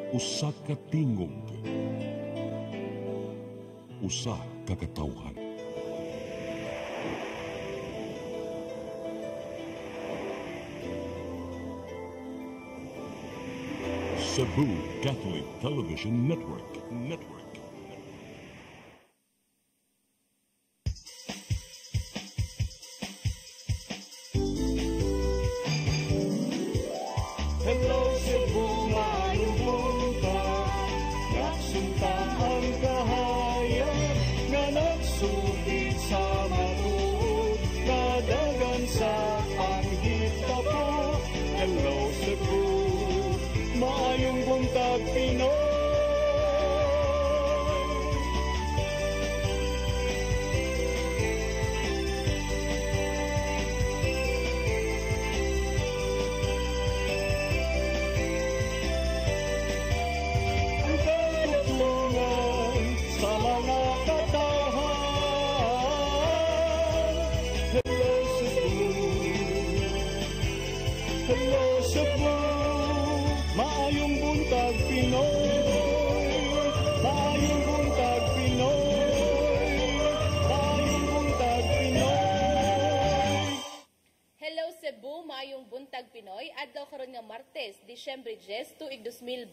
Usa ka tingog, usa ka katawhan. Cebu Catholic Television Network. Hello Cebu, maayong buntag. Nagsunta ang kahayan nga nagsugid sa matuod, nadagan sa panghitabo. Hello Cebu, maayong buntag Pinoy. Ang katutulungan sa mga katawhan. Hello Cebu, hello Cebu, maayong buntag Pinoy, maayong buntag Pinoy, maayong buntag Pinoy. Hello Cebu, maayong buntag Pinoy. Adlaw karon nga Martes, Disyembre 10, tuig 2024.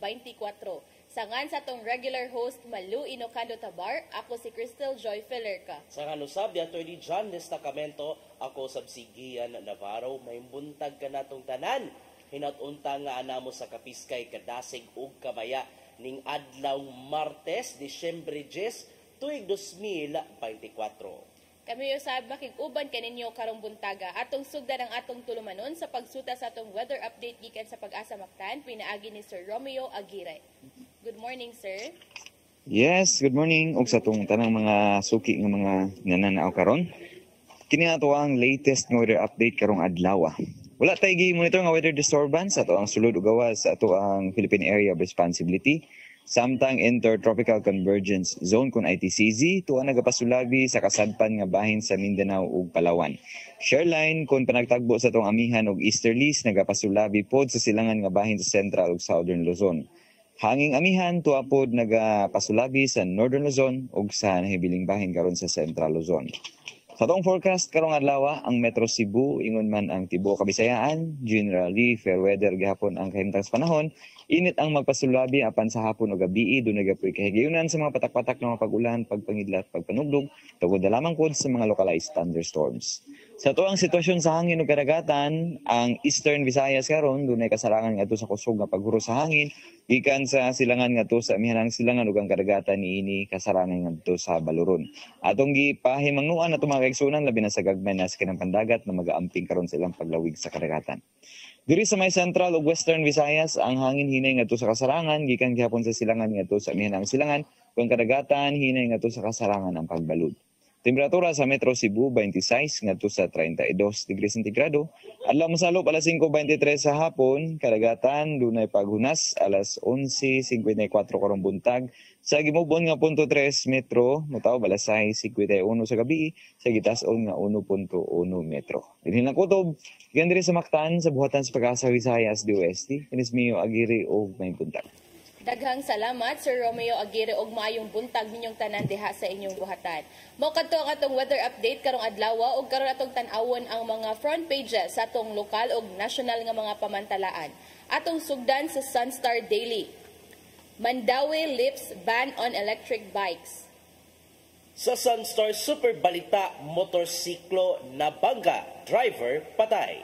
Sangan sa tong regular host Malu Inocando Tabar, ako si Crystal Joy Felerca. Sa kanusab, yato ni John Destacamento, ako Sabsigian Navarro, may buntag ka natong tanan. Hinatunta nga anamo sa kapiskay kadasig ug kamaya ning adlaw Martes, Disyembre 10, tuig 2024. Kami usab makig-uban kaninyo karong buntaga. Atong sugdan ang atong tulumanon sa pagsuta sa atong weather update gikan sa Pag-asa Mactan, pinaagi ni Sir Romeo Aguirre. Good morning, sir. Yes, good morning. Og sa tong tanang mga suki nga mga nananaaw karon. Kini ato ang latest nga weather update karong adlaw. Wala tay gi-monitor nga weather disturbance ato ang sulod ug gawas sa ato ang Philippine Area of Responsibility. Samtang Intertropical Convergence Zone kun ITCZ tuwa nagapasulabi sa kasadpan nga bahin sa Mindanao ug Palawan. Shoreline kun panagtagbo sa tong amihan ug easterlies nagapasulabi pod sa silangan nga bahin sa Central ug Southern Luzon. Hanging amihan tuwa pod nagapasulabi sa Northern Luzon ug sa nahibiling bahin karon sa Central Luzon. Sa tong forecast karong adlaw, ang Metro Cebu ingon man ang tibuok Kabisayaan, generally fair weather gihapon ang kahimtang sa panahon. Init ang magpasulabi apan sa hapon o gabi dunay gapoy kahigayunan sa mga patak-patak nga pag-ulan, pagpangidlat, pagpanugdog, tugod na lamang pod sa mga localized thunderstorms. Sa tuang sitwasyon sa hangin ug karagatan, ang Eastern Visayas karon dunay kasarangan ngadto sa kusog nga paghuro sa hangin gikan sa silangan ngadto sa amihanang silangan ug ang karagatan niini kasarangan ngadto sa Baluron. Atong gipahimangnuan ato mga kaigsunan labi na sa gagmay na sa kanang pandagat na mag-aamping karon sa ilang paglawig sa karagatan. Diri sa may Central ug Western Visayas, ang hangin hinay ngadto sa kasarangan gikan gihapon sa silangan ngadto sa amihanang silangan ug ang karagatan hinay ngadto sa kasarangan ang pagbalud. Temperatura sa Metro Cebu 26 ngadto sa 32 degrees Centigrado. Adlaw mosalop alas 5:23 sa hapon, karagatan dunay paghunas alas 11:54 karong buntag. Sa gimubon nga 0.3 metro, motaw alas 6:51 sa gabi, sa gitas-on nga 1.1 metro. Dinhi lang kutob, gikan diri sa Mactan sa buhatan sa Pag-asa Visayas DOST. Kinis Mio Aguirre og may buntag. Daghang salamat, Sir Romeo Aguirre, og maayong buntag ninyong tanan diha sa inyong buhatan. Mao kadto ang atong weather update karong adlaw ug karon atong tan-awon ang mga front pages sa atong lokal ug national nga mga pamantalaan. Atong sugdan sa Sunstar Daily. Mandaue lifts ban on electric bikes. Sa Sunstar Super Balita, motorsiklo na bangga, driver patay.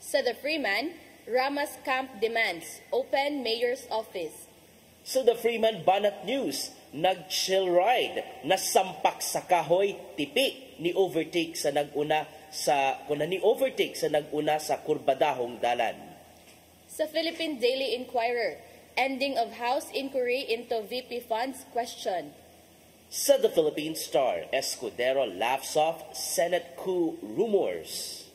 Sa The Freeman, Ramas Camp demands open mayor's office. Sa The Freeman Banat News, nag-chill ride, nasampak sa kahoy, tipi ni overtake sa nag-una sa kurbadahong dalan. Sa Philippine Daily Inquirer, ending of House inquiry into VP funds question. Sa The Philippine Star, Escudero laughs off Senate coup rumors.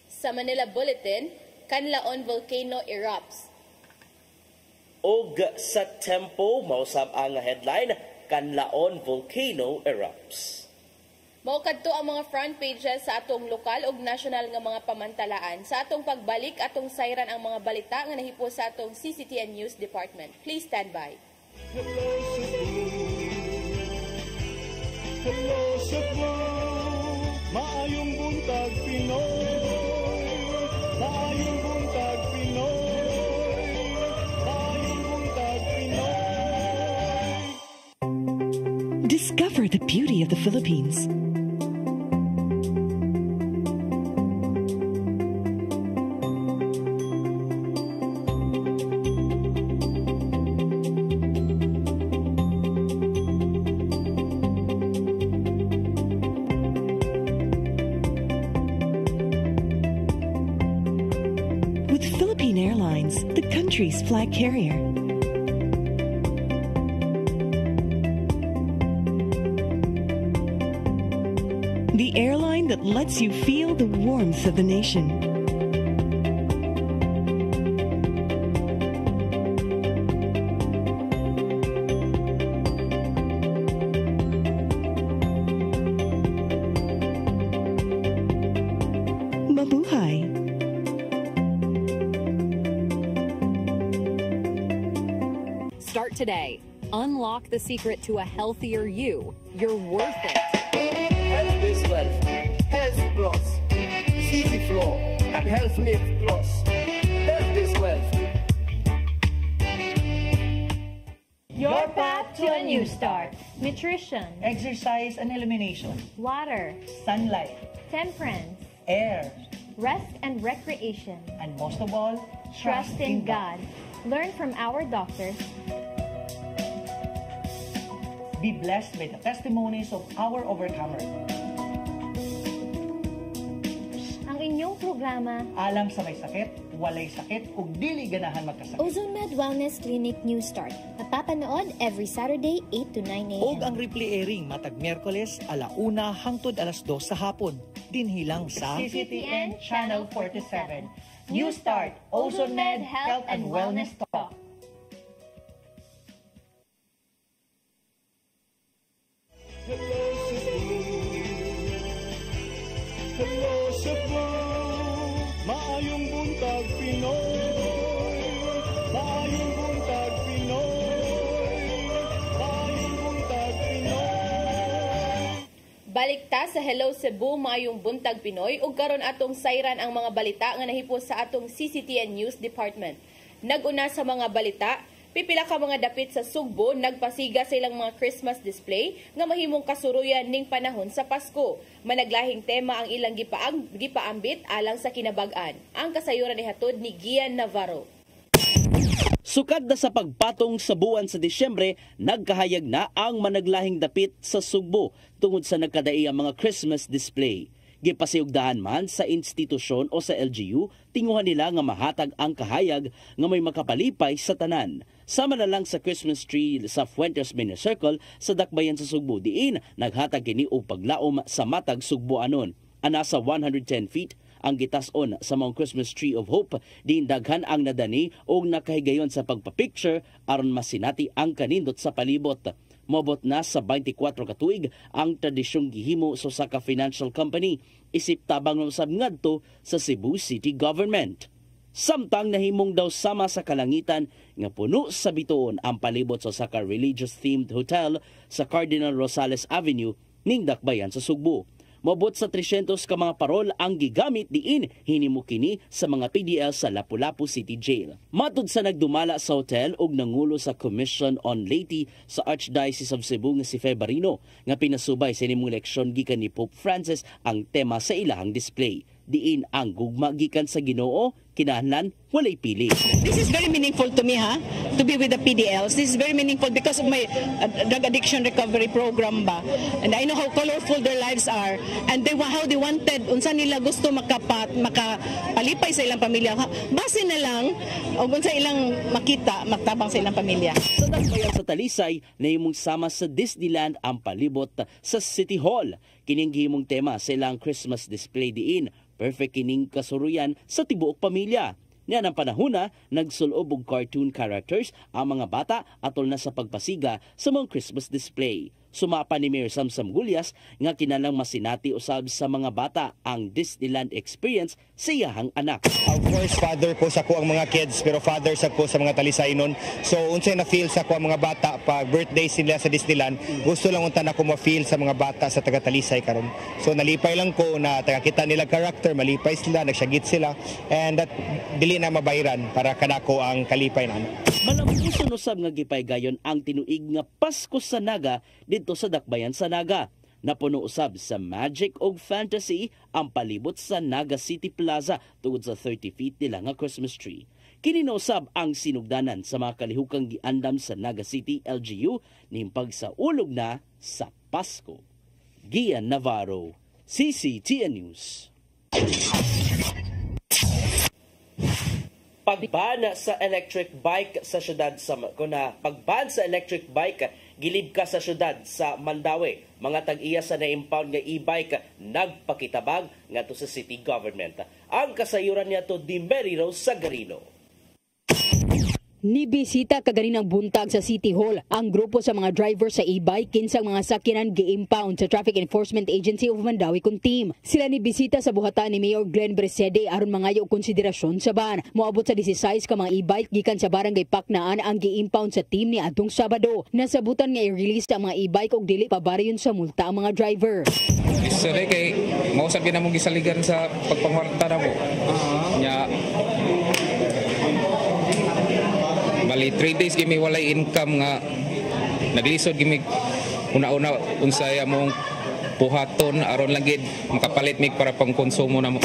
Sa Manila Bulletin, Canlaon volcano erupts. Og sa Tempo, mausab ang headline, Canlaon volcano erupts. Mao kadto ang mga front pages sa atong lokal ug national nga mga pamantalaan. Sa atong pagbalik atong sayran ang mga balita nga nahipo sa atong CCTN News Department. Please stand by. Hello Cebu, maayong buntag Pinoy. Maayong buntag Pinoy. Maayong buntag Pinoy. Discover the beauty of the Philippines. With Philippine Airlines, the country's flag carrier. The airline that lets you feel the warmth of the nation. Mabuhay! Start today. Unlock the secret to a healthier you. You're worth it. Health is wealth. Health Plus. CC Flow and Health Lift Plus. Health is wealth. Your path to a new start. Nutrition, Exercise and elimination, water, sunlight, temperance, air, rest and recreation. and most of all, Trust in God. Learn from our doctors. Be blessed by the testimonies of our overcomers. Ang inyong programa, Alam sa may sakit, walay sakit, ug dili ganahan magkasakit. Ozone Med Wellness Clinic New Start. Napapanood every Saturday 8 to 9 a.m. Og ang replay airing matag Miyerkules 1:00 hangtod 2:00 sa hapon. Dinhilang sa CCTN Channel 47. New Start, Ozone Med Health and Wellness Talk. Hello Cebu, hello Cebu, maayong buntag Pinoy. Maayong buntag Pinoy. Maayong buntag Pinoy. Balikta sa Hello Cebu, maayong buntag Pinoy ug karon atong sayran ang mga balita nga nahipo sa atong CCTN News Department. Naguna sa mga balita, pipila ka mga dapit sa Sugbo nagpasiga sa ilang mga Christmas display nga mahimong kasuruyan ning panahon sa Pasko. Managlahing tema ang ilang gipaambit alang sa kinabag-an. Ang kasayuran ni hatod ni Gian Navarro. Sukad na sa pagpatong sa buwan sa Disyembre, nagkahayag na ang managlahing dapit sa Sugbo tungod sa nagkadai ang mga Christmas display. Gipasiugdahan man sa institusyon o sa LGU, tinguhan nila nga mahatag ang kahayag nga may makapalipay sa tanan. Sama na lang sa Christmas tree sa Fuentes Mini Circle sa Dakbayan sa Sugbo diin, naghatag kini og paglaom sa matag Sugboanon. Ana sa 110 feet ang gitas-on sa Mount Christmas Tree of Hope, diin daghan ang nadani og nakahigayon sa pagpa-picture aron masinati ang kanindot sa palibot. Mobot na sa 24 ka tuig ang tradisyong gihimo sa usa ka financial company isip tabang usab ngadto sa Cebu City Government. Samtang nahimong daw sama sa kalangitan nga puno sa bituon ang palibot sa usa ka religious-themed hotel sa Cardinal Rosales Avenue ning Dakbayan sa Sugbo. Mabot sa 300 ka mga parol ang gigamit diin hinimo kini sa mga PDL sa Lapu-Lapu City Jail. Matud sa nagdumala sa hotel ug nangulo sa Commission on Laity sa Archdiocese of Cebu nga si Febarino nga pinasubay sa nimong eleksyon gikan ni Pope Francis ang tema sa ilahang display. Diin ang gugma gikan sa Ginoo, kinahanglan walay pili. This is very meaningful to me, to be with the PDLs. This is very meaningful because of my drug addiction recovery program ba. And I know how colorful their lives are and how they wanted, unsa nila gusto makapalipay sa ilang pamilya. Base na lang, o unsa ilang makita, magtabang sa ilang pamilya. Sa Dakbayan sa Talisay, nahimong sama sa Disneyland ang palibot sa City Hall. Kining gihimong tema sa ilang Christmas display diin. Perfect kining kasuruyan sa tibuok pamilya. Niyan ang panahona, nagsulob og cartoon characters ang mga bata atol na sa pagpasiga sa mga Christmas display. Sumapa ni Mayor Samsam Gulyas nga kinalang masinati usab sa mga bata ang Disneyland experience sa iyahang anak. Of course, father ko sa ko ang mga kids, pero father sa ko sa mga talisaynon. So unsay na feel sa ko ang mga bata pag birthday sila sa Disneyland, gusto lang unta na ko ma-feel sa mga bata sa taga Talisay karon. So nalipay lang ko na kita nila character, malipay sila, nagsyagit sila, and that dili na mabayran para kanako ang kalipay na. Malampuson usab nga gipaygayon ang tinuig nga Pasko sa Naga dito sa Dakbayan sa Naga. Napuno usab sa magic og fantasy ang palibot sa Naga City Plaza tungod sa 30 feet nila nga Christmas tree. Kini na usab ang sinugdanan sa mga kalihukang giandam sa Naga City LGU nimpag sa ulog na sa Pasko. Gian Navarro, CCTN News. Pagban sa electric bike sa syudad sa pagban sa electric bike gilib ka sa syudad sa Mandawi. Mga tag-iya sa na-impound nga e-bike nagpakitabag ngadto sa city government. Ang kasayuran niya to di Mary Rose Sagarino. Nibisita kaganinang buntag sa City Hall ang grupo sa mga driver sa e-bike kinsang mga sakyanan gi-impound sa Traffic Enforcement Agency of Mandawi kung team. Sila nibisita sa buhatan ni Mayor Glenn Bresede aron mangayo og konsiderasyon sa ban. Moabot sa 16 ka mga e-bike gikan sa barangay Paknaan ang gi-impound sa team ni adtong Sabado. Nasabutan nga i-release ang mga e-bike og dili pabarayon sa multa ang mga driver. Sorry kay mausap gyud namong gisaligan sa pagpangwarta namo. Nya bali 3 days gimi walay income nga naglisod gimi una-una unsay among puhaton aron lang gid makapalit mig para pang konsumo namo.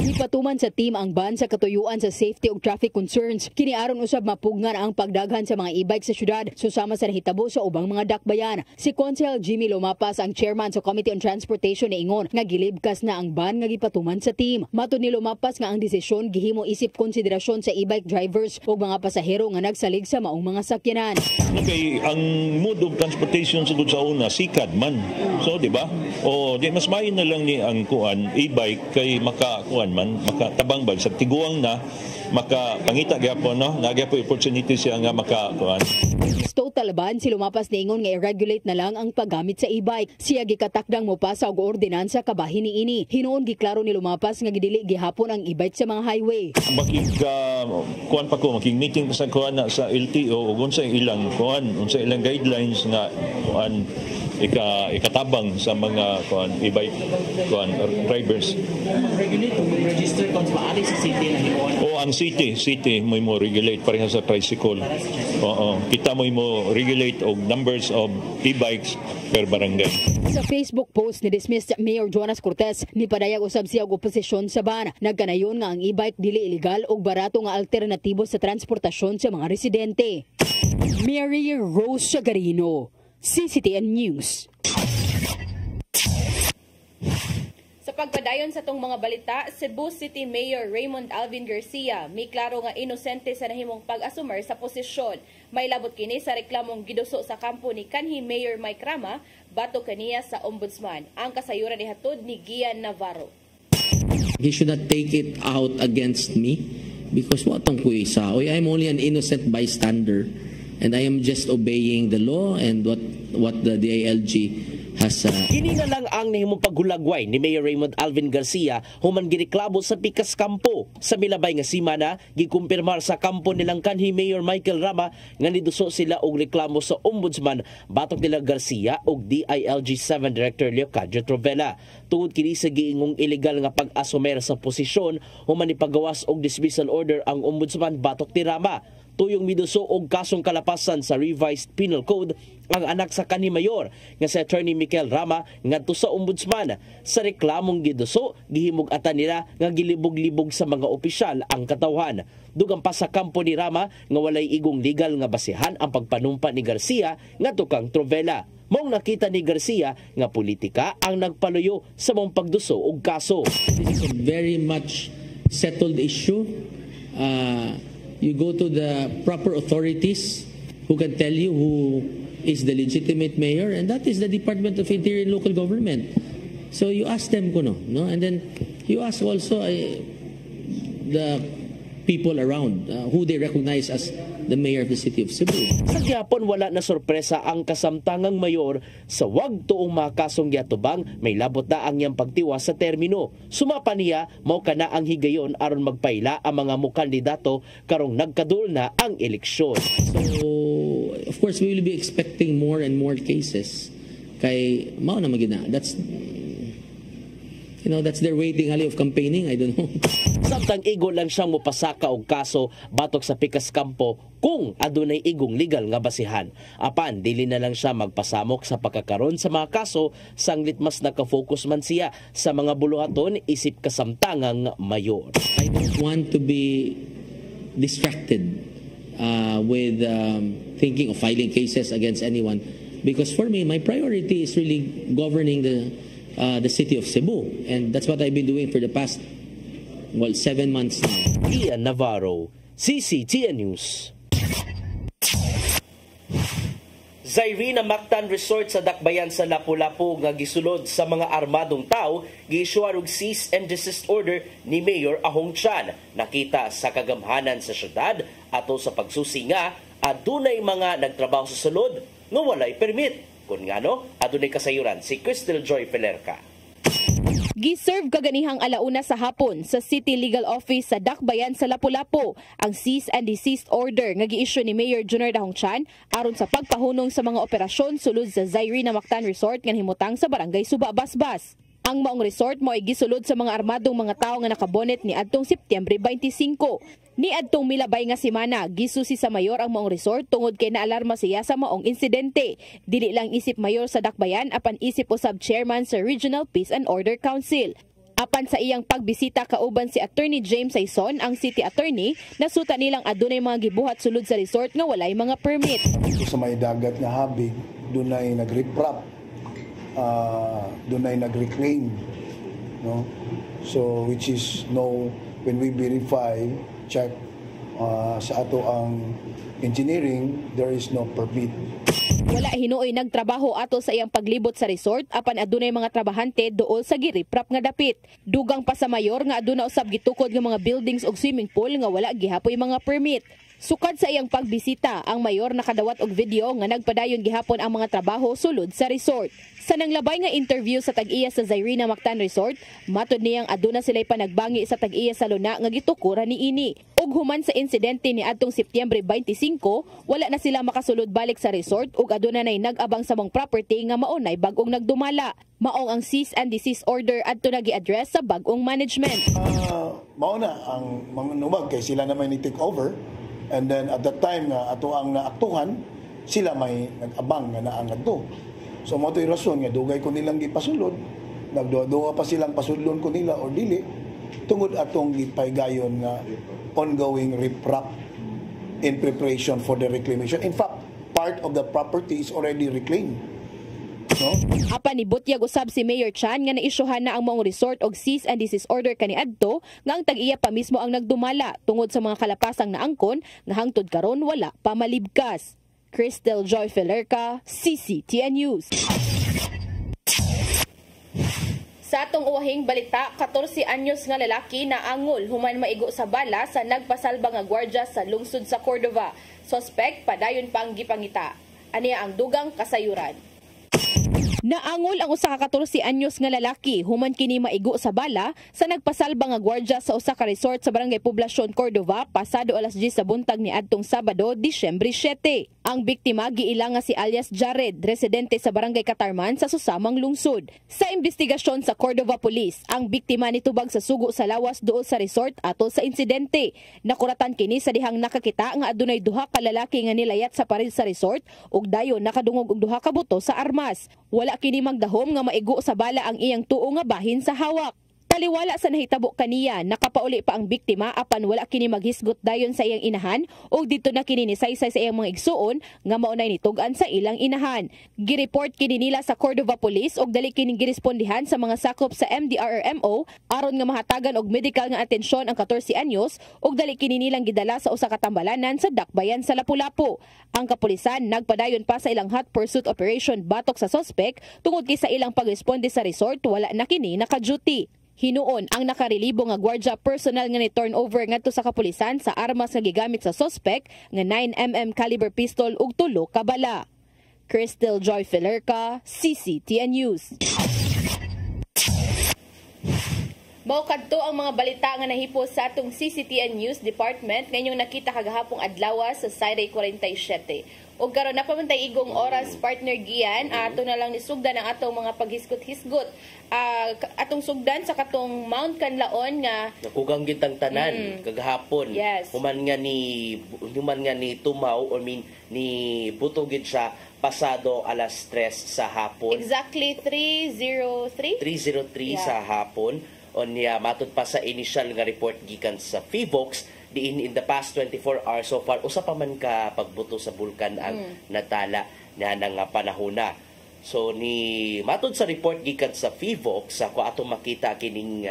Gipatuman sa team ang ban sa katuyuan sa safety ug traffic concerns. Kini aron usab mapugnan ang pagdaghan sa mga e-bike sa syudad susama sa nahitabo sa ubang mga dakbayan. Si Council Jimmy Lomapas ang chairman sa Committee on Transportation niingon nga gilibkas na ang ban nga gipatuman sa team. Matud ni Lomapas nga ang desisyon gihimo isip konsiderasyon sa e-bike drivers ug mga pasahero nga nagsalig sa maong mga sakyanan. Okay, ang mode of transportation sugod sa una sikad man. So di ba? O di mas mayon na lang ni ang kuan e-bike kay makakuan man makatabang bag sa tiguang na makapangita gyapon no nagyapon opportunity siya nga makakuan. Total ban si Lumapas niingon nga i-regulate na lang ang paggamit sa e-bike. Siya gikatakdang mopasa og ordinansa kabahin niini. Hinuon giklaro ni Lumapas nga gidili gihapon ang e-bike sa mga highway. Makig kuan pa ko makig meeting sa kuan na sa LTO ug unsa ilang kuan unsa ilang guidelines nga kuan ikatabang sa mga kuan e-bike kuan drivers. Regulate kung register kung maari sa city na himuon. O ang city mo regulate pareha sa tricycle. Oo, kita mo regulate og numbers of e-bikes per barangay. Sa Facebook post ni dismissed Mayor Jonas Cortez ni padayag usab siya og oposisyon sa ban. Nagkanayon nga ang e-bike dili illegal og barato nga alternatibo sa transportasyon sa mga residente. Mary Rose Sagarino, CCTN News. Sa pagpadayon sa tong mga balita, Cebu City Mayor Raymond Alvin Garcia may klaro nga inosente sa nahimong pag-asumer sa posisyon. May labot kini sa reklamong giduso sa kampo ni kanhi Mayor Mike Rama batok kaniya sa ombudsman. Ang kasayuran ihatod ni Gian Navarro. He should not take it out against me because watong ko isa. I'm only an innocent bystander and I am just obeying the law and what the DILG has. Kini na lang ang nahimong paghulagway ni Mayor Raymond Alvin Garcia human gireklamo sa pikas kampo. Sa milabay nga semana, gikumpirmar sa kampo nilang kanhi Mayor Michael Rama nga niduso sila og reklamo sa ombudsman batok nila Garcia og DILG 7 Director Leocadio Trovela. Tungod kini sa giingong illegal nga pag-asumer sa posisyon human ipagawas og dismissal order ang ombudsman batok ni Rama. Tuyong miduso og kasong kalapasan sa revised penal code ang anak sa kanhi mayor nga si Attorney Michael Rama ngadto sa ombudsman. Sa reklamong giduso, gihimug-atan nila nga gilibog-libog sa mga opisyal ang katawhan. Dugang pa sa kampo ni Rama nga walay igong legal nga basihan ang pagpanumpa ni Garcia ngadto kang Trovela. Maong nakita ni Garcia nga politika ang nagpaluyo sa mong pagduso og kaso. This is a very much settled issue. You go to the proper authorities who can tell you who is the legitimate mayor, and that is the Department of Interior and Local Government. So you ask them, and then you ask also the people around who they recognize as the mayor of the city of Cebu. Sa gyapon wala na sorpresa ang kasamtangang mayor sa wag tuong mga kasong gyatubang may labot na ang iyang pagtiwas sa termino. Sumapa niya mao kana ang higayon aron magpaila ang mga mukandidato karong nagkadul na ang eleksyon. So of course we will be expecting more and more cases kay mao na magina. That's their waiting ali of campaigning, I don't know. Samtang igo lang siyang mopasaka og kaso batok sa pikas kampo kung adunay igong legal nga basihan. Apan dili na lang siya magpasamok sa pagkakaron sa mga kaso sanglit mas naka-focus man siya sa mga buluhaton isip kasamtangang mayor. I don't want to be distracted with thinking of filing cases against anyone because for me my priority is really governing the city of Cebu, and that's what I've been doing for the past 7 months now. Ian Navarro, CCTN News. Zairina Mactan Resort sa Dakbayan sa Lapu-Lapu nga gisulod sa mga armadong tao, gi-issue og cease and desist order ni Mayor Ahong Chan. Nakita sa kagamhanan sa syudad ato sa pagsusi nga adunay mga nagtrabaho sa sulod nga walay permit. Kung ngano, adunay kasayuran si Crystal Joy Pelerca. Giserve kaganihang alauna sa hapon sa City Legal Office sa Dakbayan sa Lapu-Lapu ang cease and desist order nga gi-issue ni Mayor Junior Ahong Chan aron sa pagpahunong sa mga operasyon sulod sa Zairina Mactan Resort nga himutang sa Barangay Suba, Basbas. Ang maong resort mo ay gisulod sa mga armadong mga tao nga nakabonet ni adtong Setyembre 25. Ni adtong milabay nga semana, gisusi sa mayor ang maong resort tungod kay naalarma siya sa maong insidente. Dili lang isip mayor sa Dakbayan apan isip usab chairman sa Regional Peace and Order Council. Apan sa iyang pagbisita kauban si Attorney James Saison, ang city attorney, nasuta nilang adunay mga gibuhat sulod sa resort nga walay mga permit. Sa may dagat nga habig, dunay nag-riprap. Dunay nag-reclaim, no? So which is when we verify, check sa ato ang engineering, there is no permit. Wala hinuoy nagtrabaho ato sa iyang paglibot sa resort apan adunay mga trabahante duol sa giriprap nga dapit. Dugang pa sa mayor nga aduna usab gitukod nga mga buildings og swimming pool nga wala gihapoy mga permit. Sukad sa iyang pagbisita, ang mayor nakadawat og video nga nagpadayon gihapon ang mga trabaho sulod sa resort. Sa nanglabay nga interview sa tag-iya sa Zairina Mactan Resort, matud niyang aduna sila'y panagbangi sa tag-iya sa luna nga gitukuran ni ini. Ug human sa insidente ni adtong Setyembre 25, wala na sila makasulod balik sa resort ug aduna nay nag-abang sa mong property nga maunay bag-ong nagdumala. Maong ang cease and desist order adto na gi-address sa bag-ong management. Mauna ang mga numag kay sila naman ni take over. And then at that time nga ato ang naaktuhan, sila may nag-abang nga naangad to. So mo to'y rason nga dugay ko nilang gipasulod, nagduha pa silang pasulon ko nila or dili, tungod atong gipaygayon nga ongoing riprap in preparation for the reclamation. In fact, part of the property is already reclaimed. No? Apan nibutyag usab si Mayor Chan nga naisyuhan na ang maong resort og cease and desist order kaniadto nga ang tag-iya pa mismo ang nagdumala tungod sa mga kalapasang naangkon nga hangtod karon wala pa malibkas. Crystal Joy Pelerca, CCTN News. Sa atong uwahing balita, 14 anyos nga lalaki na angol human maigo sa bala sa nagpasalba nga gwardya sa lungsod sa Cordova. Suspect padayon pang gipangita. Aniya ang dugang kasayuran. Naangol ang usa ka 14 anyos nga lalaki human kini maigo sa bala sa nagpasalba nga gwardya sa usa ka resort sa Barangay Poblacion, Cordova pasado alas 10 sa buntag ni adtong Sabado, Disyembre 7. Ang biktima giila nga si alias Jared, residente sa Barangay Katarman sa susamang lungsod. Sa investigasyon sa Cordova Police, ang biktima nitubag sa sugo sa lawas duol sa resort atol sa insidente. Nakuratan kini sa dihang nakakita nga adunay duha ka lalaki nga nilayat sa parid sa resort ug dayon nakadungog og duha ka buto sa armas. Wala kini magdahom nga maigo sa bala ang iyang tuo nga bahin sa hawak. Taliwala sa nahitabo kaniya, nakapauli pa ang biktima apan wala kini maghisgot dayon sa iyang inahan ug dito na kini nisaysay sa iyang mga igsuon nga maunay nitugan sa ilang inahan. Gireport kini nila sa Cordova Police ug dali kini girespondihan sa mga sakop sa MDRRMO aron nga mahatagan og medical nga atensyon ang 14 anyos ug dali kini nilang gidala sa usa ka tambalanan sa Dakbayan sa Lapu-Lapu. Ang kapulisan nagpadayon pa sa ilang hot pursuit operation batok sa suspect tungod kay sa ilang pagresponde sa resort wala na kini naka-duty. Hinuon ang nakarelibo nga gwardya personal nga ni turnover ngadto sa kapulisan sa armas nga gigamit sa suspect nga 9mm caliber pistol ug 3 ka bala. Crystal Joy Filerca, CCTN News. Mao kadto ang mga balita nga nahipo sa atong CCTN News Department ngayong nakita kagahapong adlaw sa Friday 47. O karon napamantay igong oras partner Gian, ato na lang nisugdan ang atong mga paghisgot-hisgot. Atong sugdan sa katong Mount Canlaon nga nakugang gitang tanan kagahapon. Yes. Human nga ni tumaw or ni butugid siya pasado alas 3 sa hapon. Exactly 3:03 sa hapon. Onya matud pa sa initial nga report gikan sa PHIVOLCS diin in the past 24 hours so far usa pa man ka pagbuto sa bulkan ang natala na nga panahona. So ni matud sa report gikan sa PHIVOLCS ako ato makita kining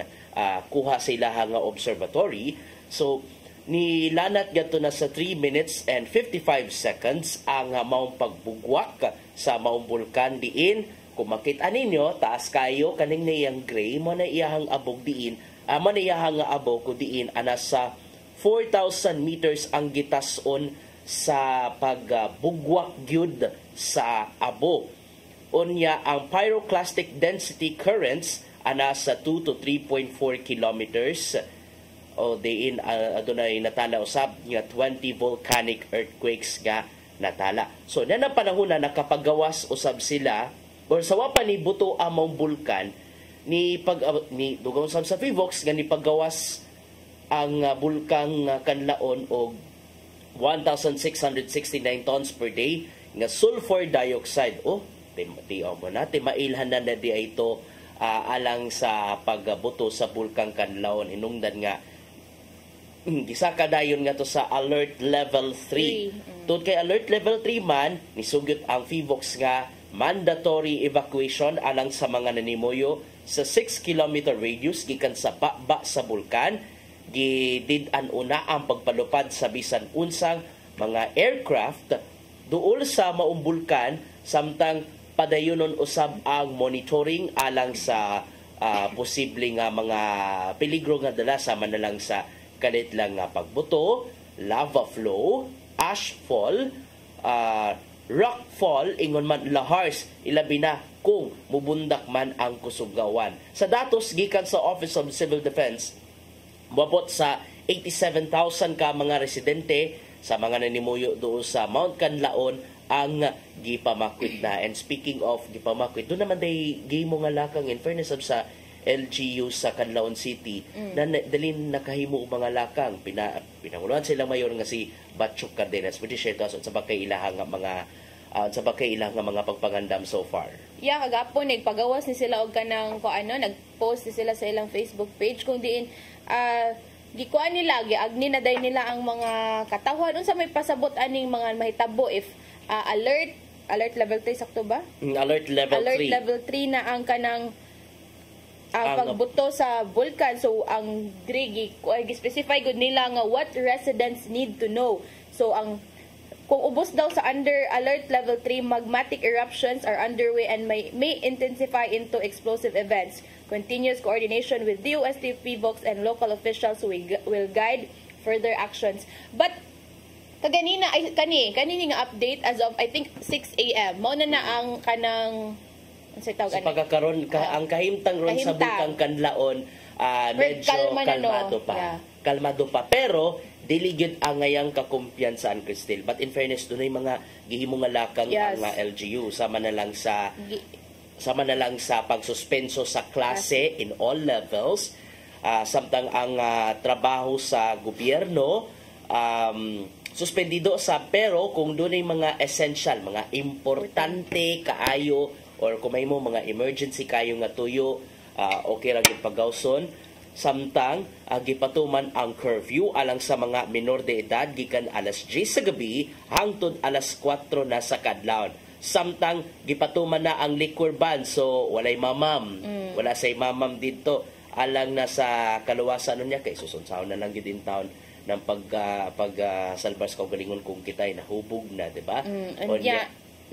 kuha sa ilahang nga observatory. So ni lanat gadto na sa 3 minutes and 55 seconds ang maong pagbugwak sa maong bulkan diin. Kung makita ninyo, taas kayo, kaning na iyang gray, mo na iyahang abog diin, mo na iyahang abog ko diin, nasa 4,000 meters ang gitason sa pagbugwak gyud sa abo. Unya, ang pyroclastic density currents, nasa 2 to 3.4 kilometers. O diin, adunay natala usab nga 20 volcanic earthquakes nga natala. So, na panahon na nakapagawas usab sila, or sa wapa ni buto among bulkan ni dugang sa PHIVOLCS nga ni paggawas ang bulkang Canlaon og 1,669 tons per day nga sulfur dioxide. Mo natin mailhan na di ito alang sa pagbuto sa bulkang Canlaon. Hinungdan nga gisaka dayon nga to sa alert level 3. Tungod kay alert level 3 man nisugyot ang PHIVOLCS nga mandatory evacuation alang sa mga nanimoyo sa 6 kilometer radius gikan sa baba sa bulkan. Gidid-an una ang pagpalupad sa bisan unsang mga aircraft duol sa maong bulkan samtang padayonon usab ang monitoring alang sa posible nga mga peligro nga dala sama na lang sa kalit lang nga pagbuto, lava flow, ash fall, rockfall, ingon man lahars, ilabi na kung mubundak man ang kusugawan. Sa datos gikan sa Office of Civil Defense, mabot sa 87,000 ka mga residente sa mga nanimuyo doon sa Mount Canlaon ang gipamakwit na. And speaking of gipamakwit, doon naman day gimo nga lakang in fairness sa LGU sa Canlaon City na dalin nakahimo mga lakang pinanguluhan silang mayor nga si Batchuk Cardenas pwede siya ito sa pagkailahan nga mga pagpangandam so far. Yeah, kagapon nagpagawas ni sila og kanang nagpost ni sila sa ilang Facebook page kung diin gikuan nila giagni na day nila ang mga katawhan unsa may pasabot aning mga mahitabo if alert level 3 sakto ba? Alert level 3 na ang kanang pagbuto sa vulkan. So ang specify gud nila nga what residents need to know. So kung ubos daw sa under alert level 3, magmatic eruptions are underway and may intensify into explosive events. Continuous coordination with DOST, PHIVOLCS, and local officials will guide further actions. But kaganina kanini nga update as of I think 6 AM mo na ang kanang sa pagkakaroon ang kahimtang ron sa bulkang Canlaon medyo kalmado pa. Yeah. Kalmado pa pero diligid ang ngayang kakumpiyansaan Cristel. But in fairness dunay mga gihimo nga lakang ang LGU sama na lang sa pagsuspenso sa klase in all levels. Samtang ang trabaho sa gobyerno suspendido sa pero kung dunay mga essential, mga importante kaayo or kung may mo mga emergency kayo nga tuyo, okay ra gyud paggawson. Samtang gipatuman ang curfew alang sa mga minor de edad gikan alas 10 sa gabi hangtod alas 4 na sa kadlawon. Samtang gipatuman na ang liquor ban, so walay mamam, wala say mamam dito alang na sa kaluwasan niya kay susunsaon na lang gid in town ng salbars kaugalingon kung kitay nahubog na, di ba?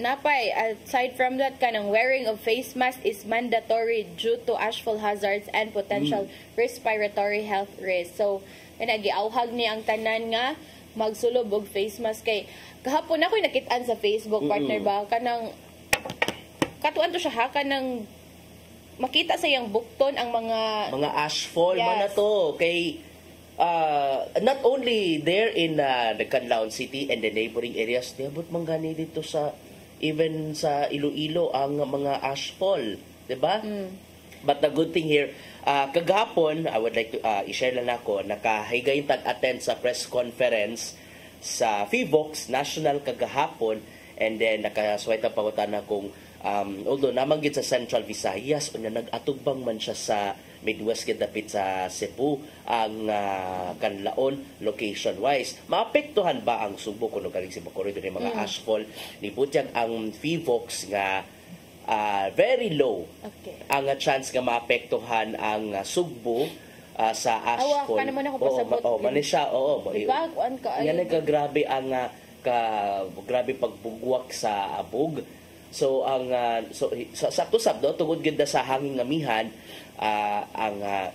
napay, aside from that, kanang wearing of face mask is mandatory due to ashfall hazards and potential respiratory health risk. So, nagiauhag ni ang tanan nga magsulob og face mask kay kahapon ako nakitaan sa Facebook partner ba kanang katuan to siya ha kanang makita sa iyang bukton ang mga ashfall man na to kay not only there in the Canlaon City and the neighboring areas, niabot man gani dito sa even sa Iloilo ang mga ashfall, 'di ba? But the good thing here, kagahapon, I would like to i-share lang ako, nakahigayong tag-attend sa press conference sa FIVOX National kagahapon, and then nakasway pa na kung although namanggit sa Central Visayas, nag-atubang man siya sa Midwest dapit sa Cebu ang Canlaon location-wise. Maapektuhan ba ang Subo kung galing si Bacoor ito ng mga ashfall? Nibutyag ang FIVOX nga very low ang chance nga maapektuhan ang Sugbo sa ashfall. Awa, naman ako pasabot. Manisya, Diba? Kuan ka. Yan grabe ang grabe pagbugwak sa abog. So ang sakto sabdo tungod gid sa hangin ngamihan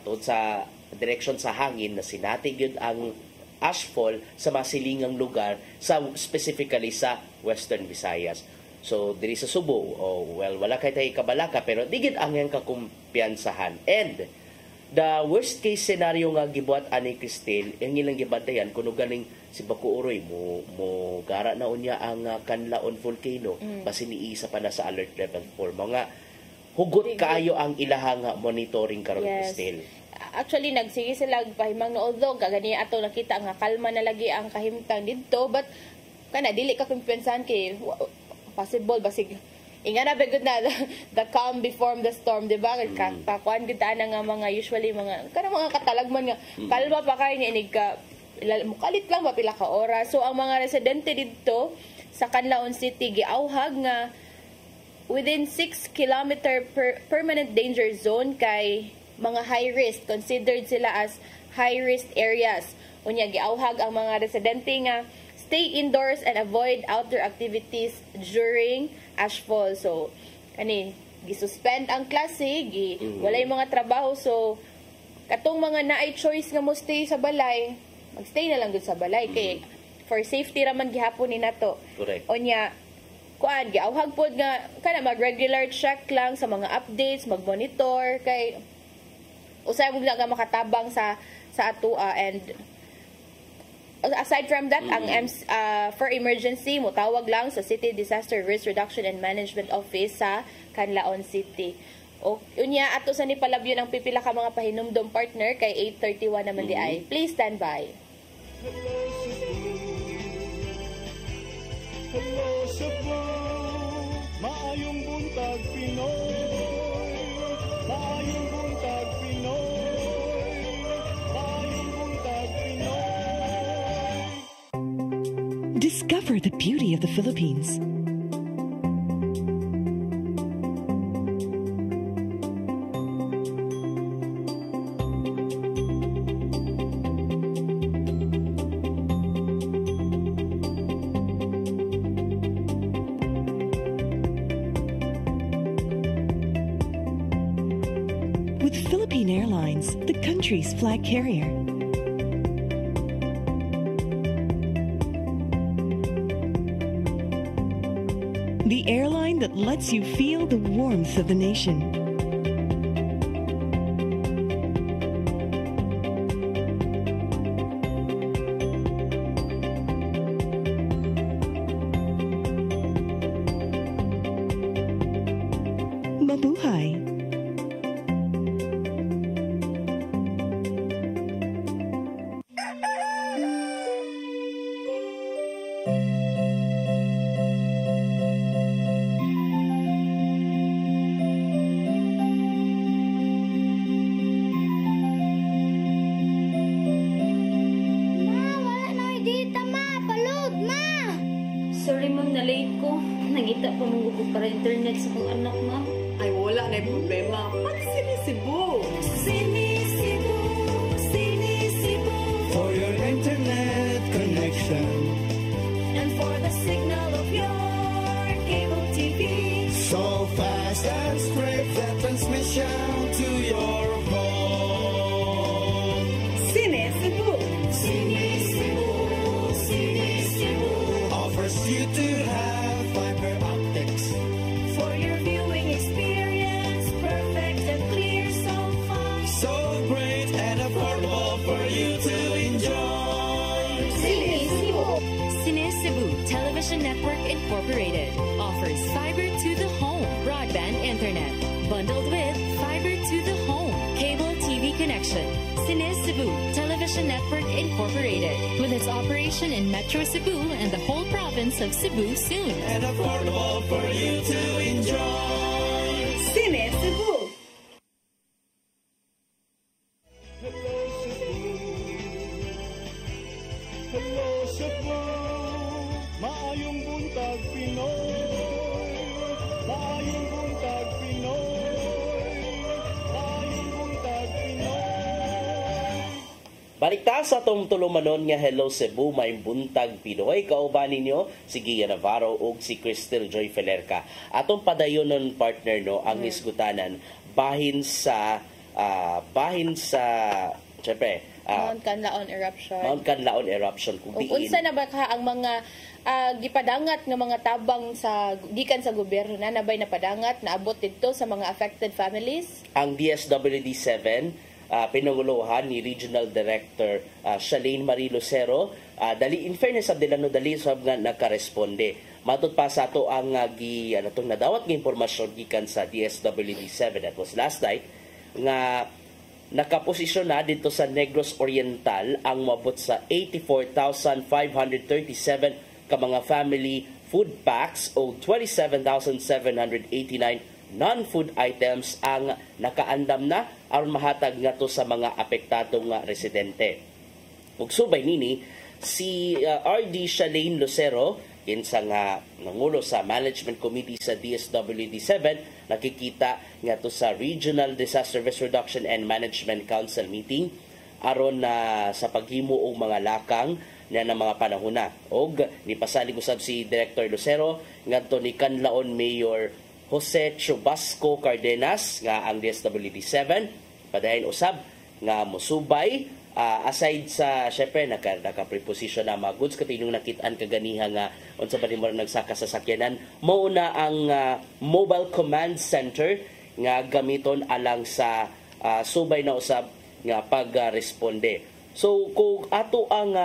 tungod sa direction sa hangin na sinati gyud ang ashfall sa masilingang lugar specifically sa Western Visayas. So diri sa Subo, wala kay tay kabalaka pero digid ang yang kakumpiyansahan. And the worst case scenario nga gibuhat ani Cristel, ang ilang gibantayan kuno ganing si Bacooroy mo gara na unya ang Canlaon volcano basi niisa pa na sa alert level 4. Mga hugot kaayo ang ilahang monitoring karon Cristel. Actually nagsige sila pahimang no although gani ato nakita nga kalma na lagi ang kahimtang didto, but kana dili ka kumpiyansahan kay possible basig ingana good na the calm before the storm, di ba? Kakuan kita na nga mga usually mga katalagman nga kalma pa kayo nga inig ka mukalit lang ba pila ka oras. So ang mga residente dito sa Canlaon City giauhag nga within 6 kilometer permanent danger zone kay mga high risk, considered sila as high risk areas. Unya giauhag ang mga residente nga stay indoors and avoid outdoor activities during ashfall. So, gisuspend ang klase, walay mga trabaho. So, katong mga naay choice nga mo stay sa balay, magstay na lang dun sa balay. Kay, for safety raman gihapon ni nato. Correct. Onya, giauhag pod nga, mag-regular check lang sa mga updates, mag-monitor, kay, usay mo nga makatabang sa atua. And, aside from that, ang for emergency, mutawag lang sa City Disaster Risk Reduction and Management Office sa Canlaon City. O unya ato sa nipalabyo ng pipila ka mga pahinumdom partner kay 8:31 naman di ay. Please stand by. Hello Cebu, maayong buntag Pinoy, maayong buntag Pinoy, maayong buntag Pinoy. Discover the beauty of the Philippines. With Philippine Airlines, the country's flag carrier. The airline that lets you feel the warmth of the nation. Mabuhay. Sorry ma'am, na-late ko. Nangita pa mong gusto para internet sa kong anak ma. Ay, wala na yung problema. Mag-Sinisibu! Sinisibu, Sinisibu, for your internet connection And for the signal of your cable reach out to your home. Cine Cebu. Cine Cebu. Cine Cebu offers you to have fiber optics for your viewing experience. Perfect and clear so far. So great and affordable for you to enjoy. Cine Cebu. Cine Cebu Television Network Incorporated offers fiber to the home broadband internet bundled with fiber to the home cable TV connection. Cine Cebu Television Network Incorporated with its operation in Metro Cebu and the whole province of Cebu soon. And affordable for you to enjoy. Cine Cebu. Hello Cebu. Hello Cebu. Maayong buntag Pinoy. Maayong buntag Pinoy. Maayong buntag Pinoy. Balikta sa atong tulumanon nga Hello Cebu, may buntag Pinoy. Kauban ninyo si Gia Navarro ug si Cristel Joy Felerca. Atong padayonon partner no ang isgutanan bahin sa syempre Mount Canlaon eruption. Mount Canlaon eruption kung Ug unsa na ba ka ang mga gipadangat nga mga tabang sa gikan sa gobyerno na nabay napadangat naabot dito sa mga affected families? Ang DSWD-7 pinanguluhan ni Regional Director Shalane Marie Lucero. In fairness sa Delano dali sab nga nakaresponde. Matod pa sa ato ang nadawat nga impormasyon gikan sa DSWD-7 that was last night nga nakaposisyon na dito sa Negros Oriental ang mabot sa 84,537 ka mga family food packs o 27,789 non-food items ang nakaandam na aron mahatag nga to sa mga apektadong residente. Ug subay nini si RD Shalane Lucero kinsa nga nangulo sa Management Committee sa DSWD-7 nakikita nga to sa Regional Disaster Risk Reduction and Management Council meeting aron na sa paghimo og mga lakang na mga panahon na. Og nipasalig usab si Director Lucero ngadto ni Canlaon Mayor Jose Chubasco Cardenas nga ang DSWD-7 padayon usab nga mosubay aside sa syempre naka-preposition na mga goods katinong nakitaan kaganiha nga unsa ba nimo nagsaka sa sakyanan mao na ang mobile command center nga gamiton alang sa subay na usab nga pagresponde. So kung ato ang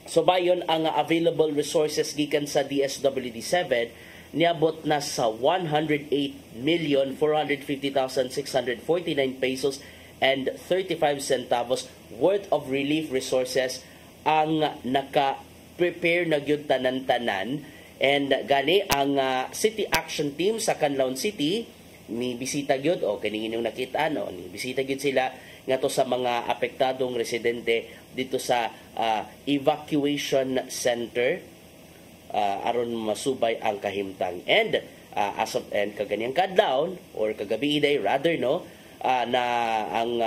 subayon ang available resources gikan sa DSWD-7 niabot na sa 108,450,649 pesos and 35 centavos worth of relief resources ang naka-prepare na gyud tanan-tanan. And gani ang City Action Team sa Canlaon City ni bisita gyud o kaning inyong nakita ni bisita gyud sila ngadto sa mga apektadong residente dito sa evacuation center aron masubay ang kahimtang. And as of kaganyang kadlawon or kagabi iday rather na ang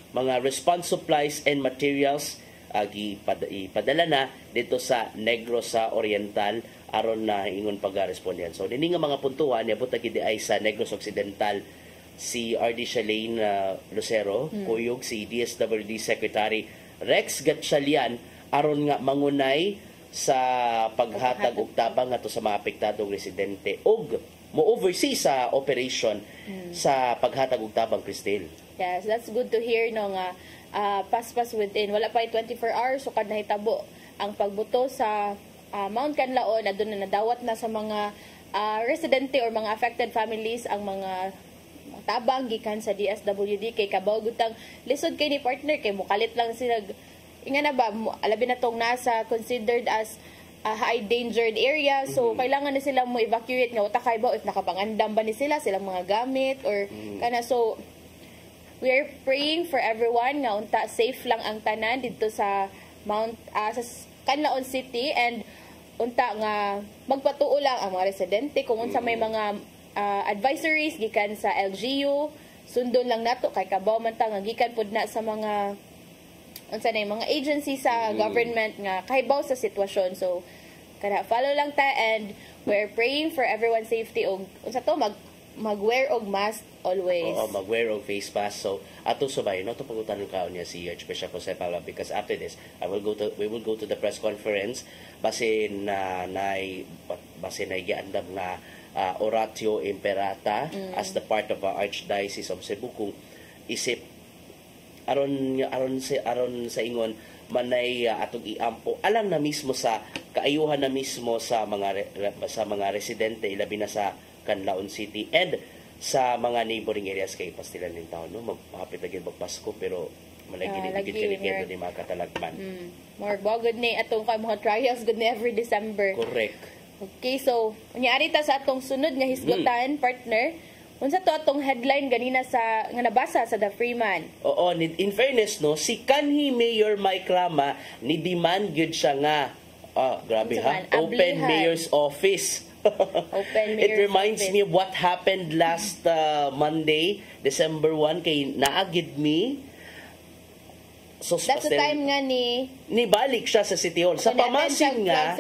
mga response supplies and materials ipadala na dito sa Negros sa Oriental aron na ingon pagrespondihan. So dinhi nga mga puntuhan niabot gid ay sa Negros Occidental si RD Shalane Lucero, kuyog si DSWD Secretary Rex Gatchalian aron nga mangunay sa paghatag og tabang ngadto sa mga apektadong residente og mo-oversee sa operation sa paghatag og tabang, Cristel. Yes, that's good to hear nga paspas within wala pa 24 hours so kad nahitabo ang pagbuto sa Mount Canlaon na doon na nadawat na sa mga residente or mga affected families ang mga tabang gikan sa DSWD kay kabaw gutang lisod kay ni partner kay mukalit lang sila inga na ba alabi na tong nasa considered as high endangered area so kailangan na sila mo evacuate nga uta kay ba if nakapangandam ba ni sila silang mga gamit or kana. So we are praying for everyone nga unta safe lang ang tanan dito sa sa Canlaon City and unta nga magpatuo lang ang mga residente kung unsa may mga advisories gikan sa LGU sundon lang nato kay kabaw man ta nga gikan pud na sa mga unsa na mga agency sa government nga kahibaw sa sitwasyon. So kada follow lang ta and we're praying for everyone's safety og unsa to mag-wear og mask always. Oo, mag-wear og face mask. So, ato subay, no, ito pag-utanin ka niya si Archbishop Jose Paula, because after this, we will go to the press conference basin na giandam nga Oratio Imperata as the part of our Archdiocese of Cebu, kung isip aron sa ingon manay atong iampo alang na mismo sa kaayuhan na mismo sa mga residente, ilabi na sa Canlaon City and sa mga neighboring areas kay pastilan ning taon, no, magpahapit lagi magpasko pero malagi gid ni mga katalagman. More good ni atong mga trials good ni every December. Correct. Okay, so unyari ta sa atong sunod nga hisgutan, partner. Unsa to atong headline ganina sa nga nabasa sa The Freeman? Oo, in fairness, no, si kanhi Mayor Mike Rama ni demand gyud siya nga grabe ha, open mayor's office. It reminds me of what happened last Monday, December 1 kay naagid mi. So, that's the time nga ni balik siya sa City Hall. Sa pamasin nga,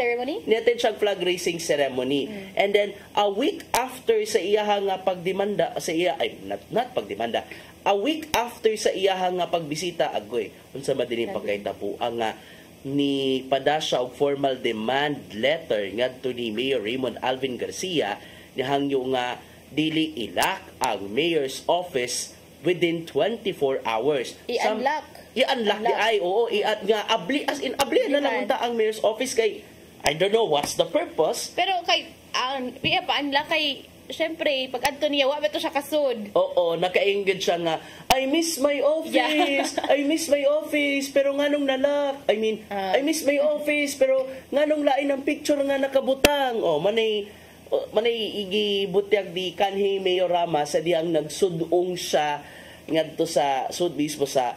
ni-attend siyang flag raising ceremony. And then, a week after sa iyaha nga pagdemanda, not pagdemanda, a week after sa iyaha nga pagbisita, agoy, unsa madini pagkaitapo, ang ni padasya og formal demand letter ngadto ni Mayor Raymond Alvin Garcia nihangyo nga dili ilak ang mayor's office within 24 hours. I-unlock di ay nga abli na lang unta ang mayor's office kay I don't know what's the purpose. Pero kay pa-unlock kay syempre, pag adto niya, wa ba ito siya kasud? Oo, naka-engage siya nga, I miss my office! Yeah. I miss my office! Pero nganong nalak? I miss my office! Pero nganong lain ang picture nga nakabutang? Manay igibutyag di kanhi Mayor Rama sa diyang nagsudong siya ngadto sa sud mismo sa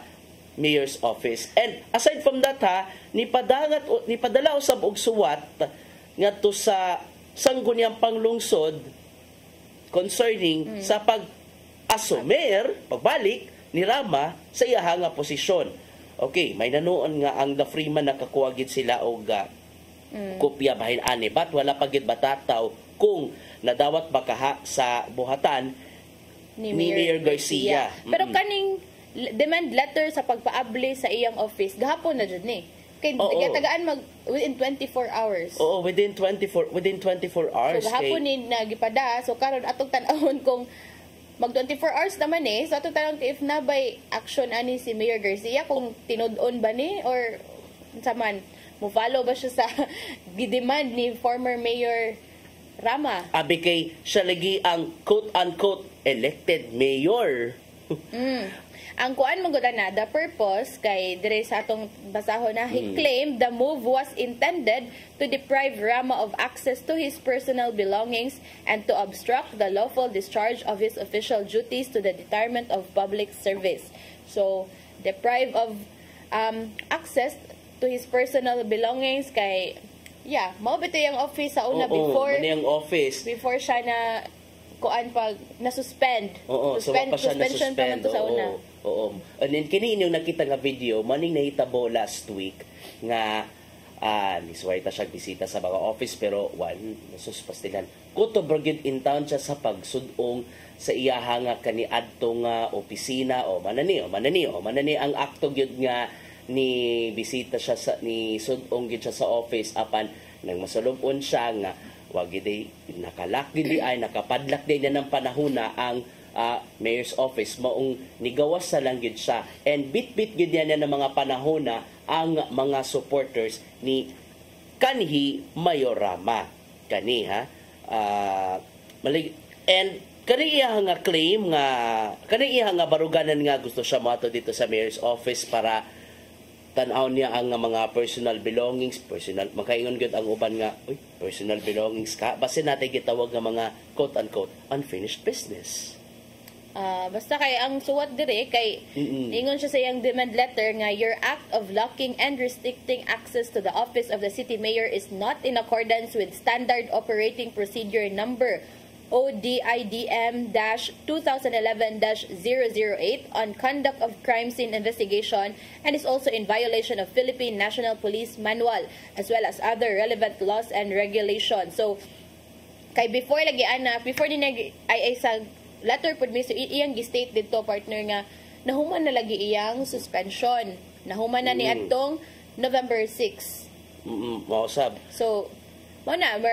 mayor's office. And aside from that nipadala usab og suwat ngadto sa sangguniang panglungsod concerning sa pagbalik ni Rama sa iyaha nga posisyon. Okay, may nanuon nga ang The Freeman nakakuha gid sila og kopya bahin ani, but wala pa gid batataw kung nadawat ba kaha sa buhatan ni Mayor Garcia. Pero kaning demand letter sa pagpaabli sa iyang office gahapon na jud ni. Kay tagaan within 24 hours. Oo, within 24 hours. So gahapon ni nagipada, so karon atong tan-awon kung mag 24 hours naman so atong tanong if na by action ani si Mayor Garcia kung tinud-on ba ni or saman mo follow ba siya sa gidemand ni former Mayor Rama. Abi kay siya lagi ang quote-unquote elected mayor. Ang kuan mong na, the purpose, kay dire sa atong basahon na, he claimed the move was intended to deprive Rama of access to his personal belongings and to obstruct the lawful discharge of his official duties to the deterrent of public service. So, deprive of access to his personal belongings kay, mao bito yung office sa una before siya na kuan pag na-suspend. Suspension pa man to sa una. Oo. And then kini inyong nakita nga video, maning nahitabo last week nga nisway ta siya bisita sa mga office pero nasuspastilan. Kuto brigid in town siya sa pagsudong sa iyaha nga kaniadto nga opisina manani ang akto gyud nga ni bisita siya ni sudong gyud siya sa office apan nang masulubon siya nga wag gid nakalak gid ay nakapadlak din na ng panahona ang mayor's office maong nigawas sa lang gid siya and bit-bit gid yan ng mga panahon na ang mga supporters ni kanhi Mayor Rama kani and kani iya nga claim nga kani iya nga baruganan nga gusto siya mato dito sa mayor's office para tan-aw niya ang mga personal belongings, makaingon gyud ang uban nga personal belongings ka base natin gitawag nga mga quote-unquote unfinished business. Basta kay ang suwat dire kay ingon siya sa iyang demand letter nga your act of locking and restricting access to the office of the city mayor is not in accordance with standard operating procedure number ODIDM-2011-008 on conduct of crime scene investigation and is also in violation of Philippine National Police Manual as well as other relevant laws and regulations. So Kay before lagi ana, before ni nag ay sa letter pud mi so iyang gi-state dito partner nga nahuman na lagi iyang suspension. Nahuman na ni adtong November 6. Mausab. So mo na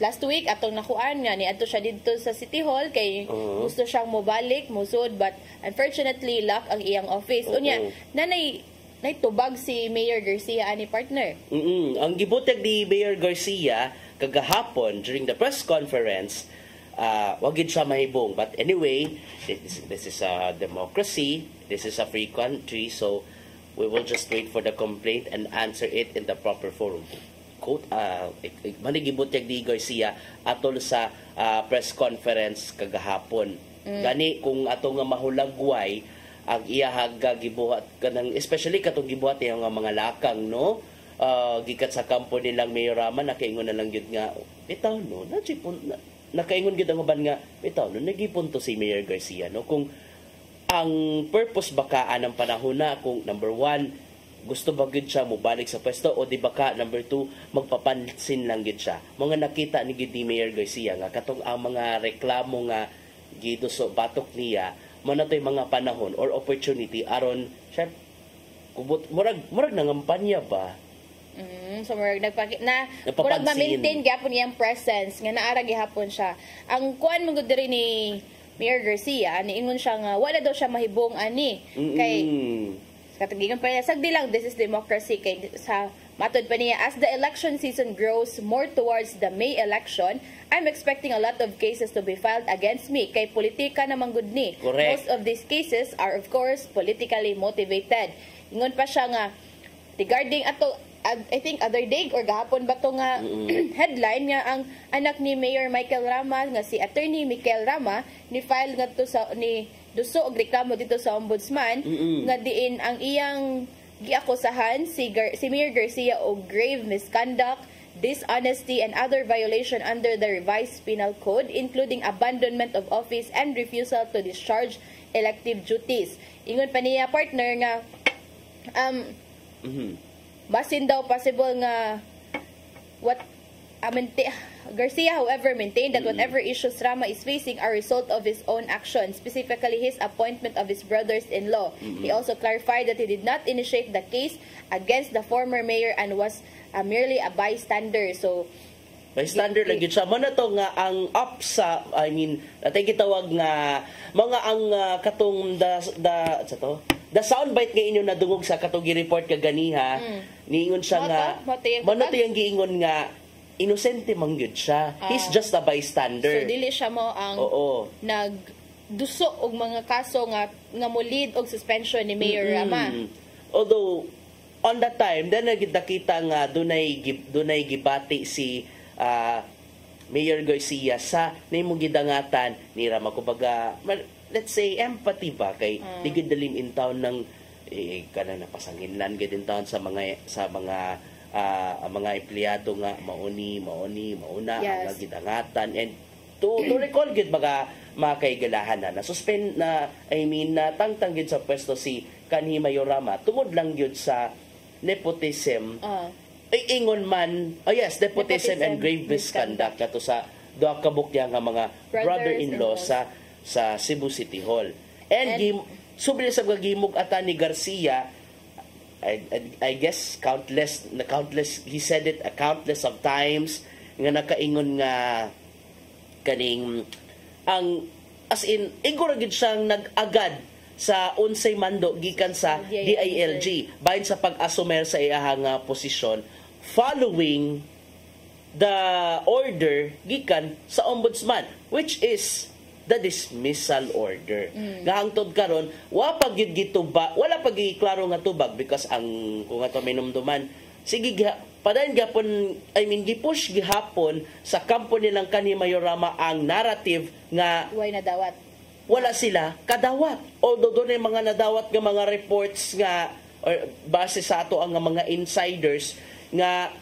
last week atong nakuan nga ni adto siya dito sa City Hall kay gusto siyang mobalik, musod but unfortunately lock ang iyang office. Unya nanay tubag si Mayor Garcia ani partner. Ang gibutag ni Mayor Garcia kagahapon during the press conference, wag gid siya mahibong. But anyway, this is a democracy, this is a free country, so we will just wait for the complaint and answer it in the proper forum. Quote, manigibutag ni Garcia atol sa press conference kagahapon. Gani kung ato nga mahulagway ang iyahag gibuhat kanang especially katong gibuhat yung mga lakang no gikat sa kampo nilang Mayorama nakaingon na lang gyud nga bitaw no nakaingon gyud ang uban nga bitaw no nagipunto si Mayor Garcia no kung ang purpose baka anang panahon na kung number 1 gusto ba gyud siya mobalik sa pwesto o di baka number 2 magpapansin lang gyud siya mga nakita ni gyud ni Mayor Garcia nga katong ang mga reklamo nga giduso batok niya mo na to'y mga panahon or opportunity aron siya kubot murag nangampanya ba so murag murag ma-maintain gyapon iyang presence nga naara gihapon siya ang kuan mo gud diri ni Mayor Garcia niingon siya nga wala daw siya mahibong ani kay katugigan pa niya sagdi lang this is democracy kay sa matod pa niya as the election season grows more towards the May election I'm expecting a lot of cases to be filed against me kay politika naman gud ni. Most of these cases are of course politically motivated. Ingon pa siya nga regarding ato I think other day or gahapon ba to nga headline nga ang anak ni Mayor Michael Rama nga si Attorney Michael Rama ni file nga to sa ni duso og reklamo dito sa ombudsman nga diin ang iyang giakusahan si Mayor Garcia og grave misconduct, dishonesty and other violation under the revised penal code including abandonment of office and refusal to discharge elective duties. Ingon pa niya partner nga basin daw possible nga Garcia however maintained that whatever issues Rama is facing are result of his own actions, specifically his appointment of his brothers-in-law. He also clarified that he did not initiate the case against the former mayor and was merely a bystander. So bystander lang yun siya. Mana to nga ang up sa natay gitawag nga mga ang katong the soundbite nga inyo nadungog sa katong gi-report kaganiha niingon siya nga mana to yung giingon nga inosente man gyud siya. He's just a bystander. So dili siya mo ang nagduso og mga kaso nga mulid og suspension ni Mayor Rama. Although on that time then nakita nga dunay gibati si Mayor Garcia sa nimong gidangatan ni Rama kumbaga let's say empathy ba kay digid dalim in town ng kana napasanginlan gid in town sa mga empleyado nga mauna ang gidangatan and to recall gid mga kaigalahan na suspend na tangtang gid sa pwesto si kanhi Mayor Rama tungod lang gid sa nepotism ingon man nepotism and grave misconduct kato sa duha ka bukya nga mga brother-in-law sa Cebu City Hall and subli sa gagimog ata ni Garcia I guess countless he said it countless of times nga nakaingon nga kaning ang as in igura gid siyang nag-agad sa unsay mando gikan sa DILG bahin sa pag-asumer sa iyahang posisyon following the order gikan sa ombudsman which is the dismissal order. Gahangtod karon wala pa giklaro nga tubag because ang kung ato minumduman sige padayon gapon gipush gihapon sa kampo nilang kanhi Mayor Rama ang narrative nga way nadawat. Wala sila kadawat. Although doon ay mga nadawat nga mga reports nga or base sa ato ang mga insiders nga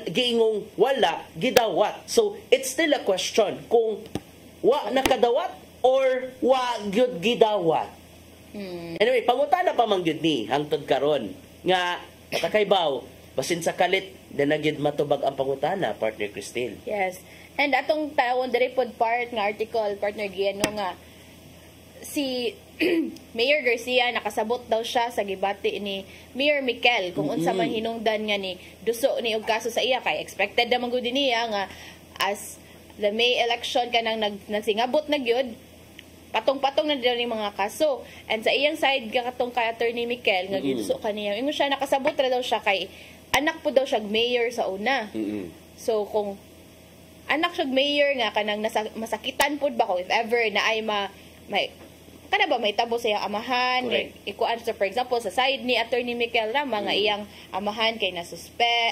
giingong wala gidawat. So it's still a question kung wa nakadawat or wa gyud gidawat. Anyway, pangutana pa man gyud ni hangtod karon nga matakaybaw basin sa kalit na nagyud matubag ang pangutana, partner Cristel. Yes. And atong tawon diri pod part nga article partner Giano nga si Mayor Garcia nakasabot daw siya sa gibati ni Mayor Mikel kung unsa man hinungdan nga ni duso ni og kaso sa iya kay expected naman gud niya nga as the May election kanang nagsingabot na gyud patong-patong na dili mga kaso. And sa iyang side katong kay Attorney Mikel nga giduso kaniya ingon siya nakasabot ra daw siya kay anak po daw siya mayor sa una. So kung anak siya mayor nga kanang masakitan pud ba ko if ever na ay may kana ba may tabo sa iyang amahan ikuan so for example sa side ni Attorney Mikel Rama nga iyang amahan kay nasuspend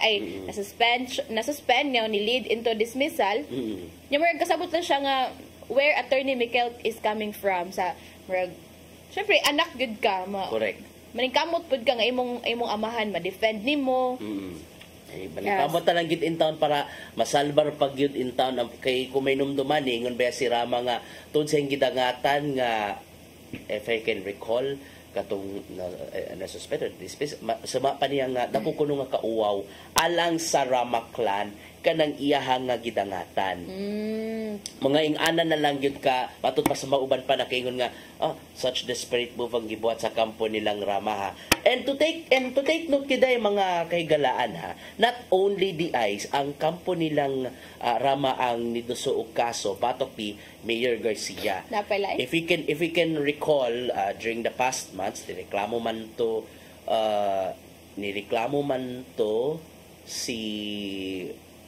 niya ni lead into dismissal nya murag kasabot lang siya nga where Attorney Mikel is coming from sa murag syempre anak gud ka maningkamot pud ka nga imong amahan ma-defend nimo Kamot talang gid in town para masalbar pag yun in town kay kumainumduman ingon ba si Rama nga tungod sa gidangatan nga if I can recall katong na-suspended sama pa niya nga dako kuno nga kauwaw alang sa Rama clan kanang iyahang nga gidangatan. Mga ing-ana na lang yun ka patod pa sa mauban pa nakaingon nga such desperate move ang gibuhat sa kampo nilang Rama ha. And to take note kiday mga kahigalaan ha, not only the eyes ang kampo nilang Rama ang niduso og kaso patok ni Mayor Garcia. If we can recall during the past months nireklamo man to si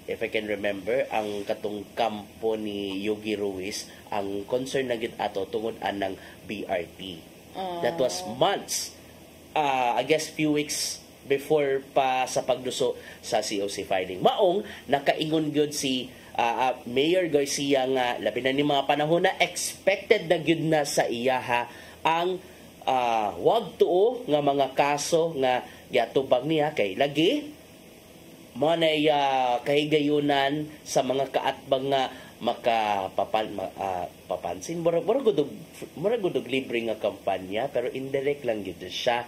if I can remember, ang katong kampo ni Yogi Ruiz, ang concern na gid ato tungod anang BRT. That was months, I guess few weeks before pa sa pagduso sa COC filing. Maong, nakaingon gyud si Mayor Garcia nga, labi na ni mga panahon na expected na gyud na sa iyaha ang wag tuo nga mga kaso nga giatubang niya kay lagi manay kahigayunan sa mga kaatbang nga papansin mura gudog libre nga kampanya pero indirect lang gyud siya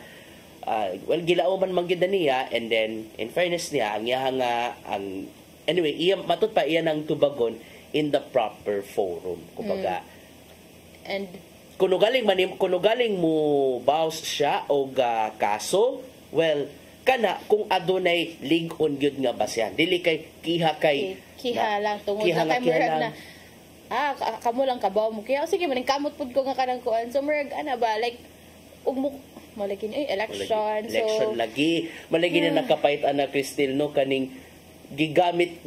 gilauman man gyud niya and then in fairness niya ang iyaha nga anyway matud pa iya nang tubagon in the proper forum kumbaga and kuno galing mo bounce siya og kaso well kana kung adunay link-on gyud nga basyan dili kay kiha lang tungod na kay murag na kamo lang kabaw mo kaya sige maning kamot pud ko nga kanang kuan so murag ana ba like ug mo malagin election lagi malagi na nakapait ana Cristel no kaning gigamit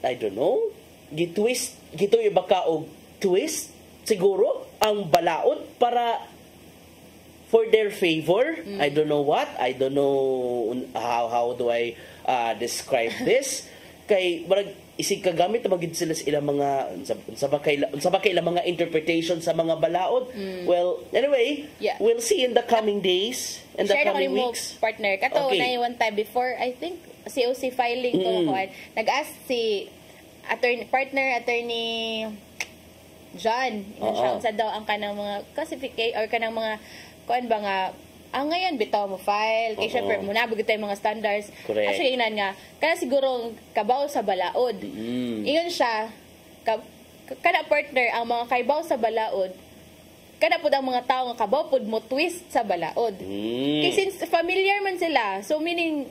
I don't know gitwist gituyo baka og twist siguro ang balaod para for their favor. I don't know what. I don't know how do I describe this. Kay marag isig kagamit na magid sila sa ilang mga unsa ba kay ilang mga interpretation sa mga balaod. Well, anyway, we'll see in the coming days and the coming weeks. Partner, kato na one time before I think COC filing ko nag-ask si attorney John, unsa daw ang kanang mga classification or kanang mga kuan ba nga ngayon bitaw mo file kay syempre muna bugit tay mga standards actually inan nga kana siguro kabaw sa balaod ingon siya kada partner ang mga kaibaw sa balaod kada pud ang mga tawo nga kabaw pud mo twist sa balaod kay since familiar man sila so meaning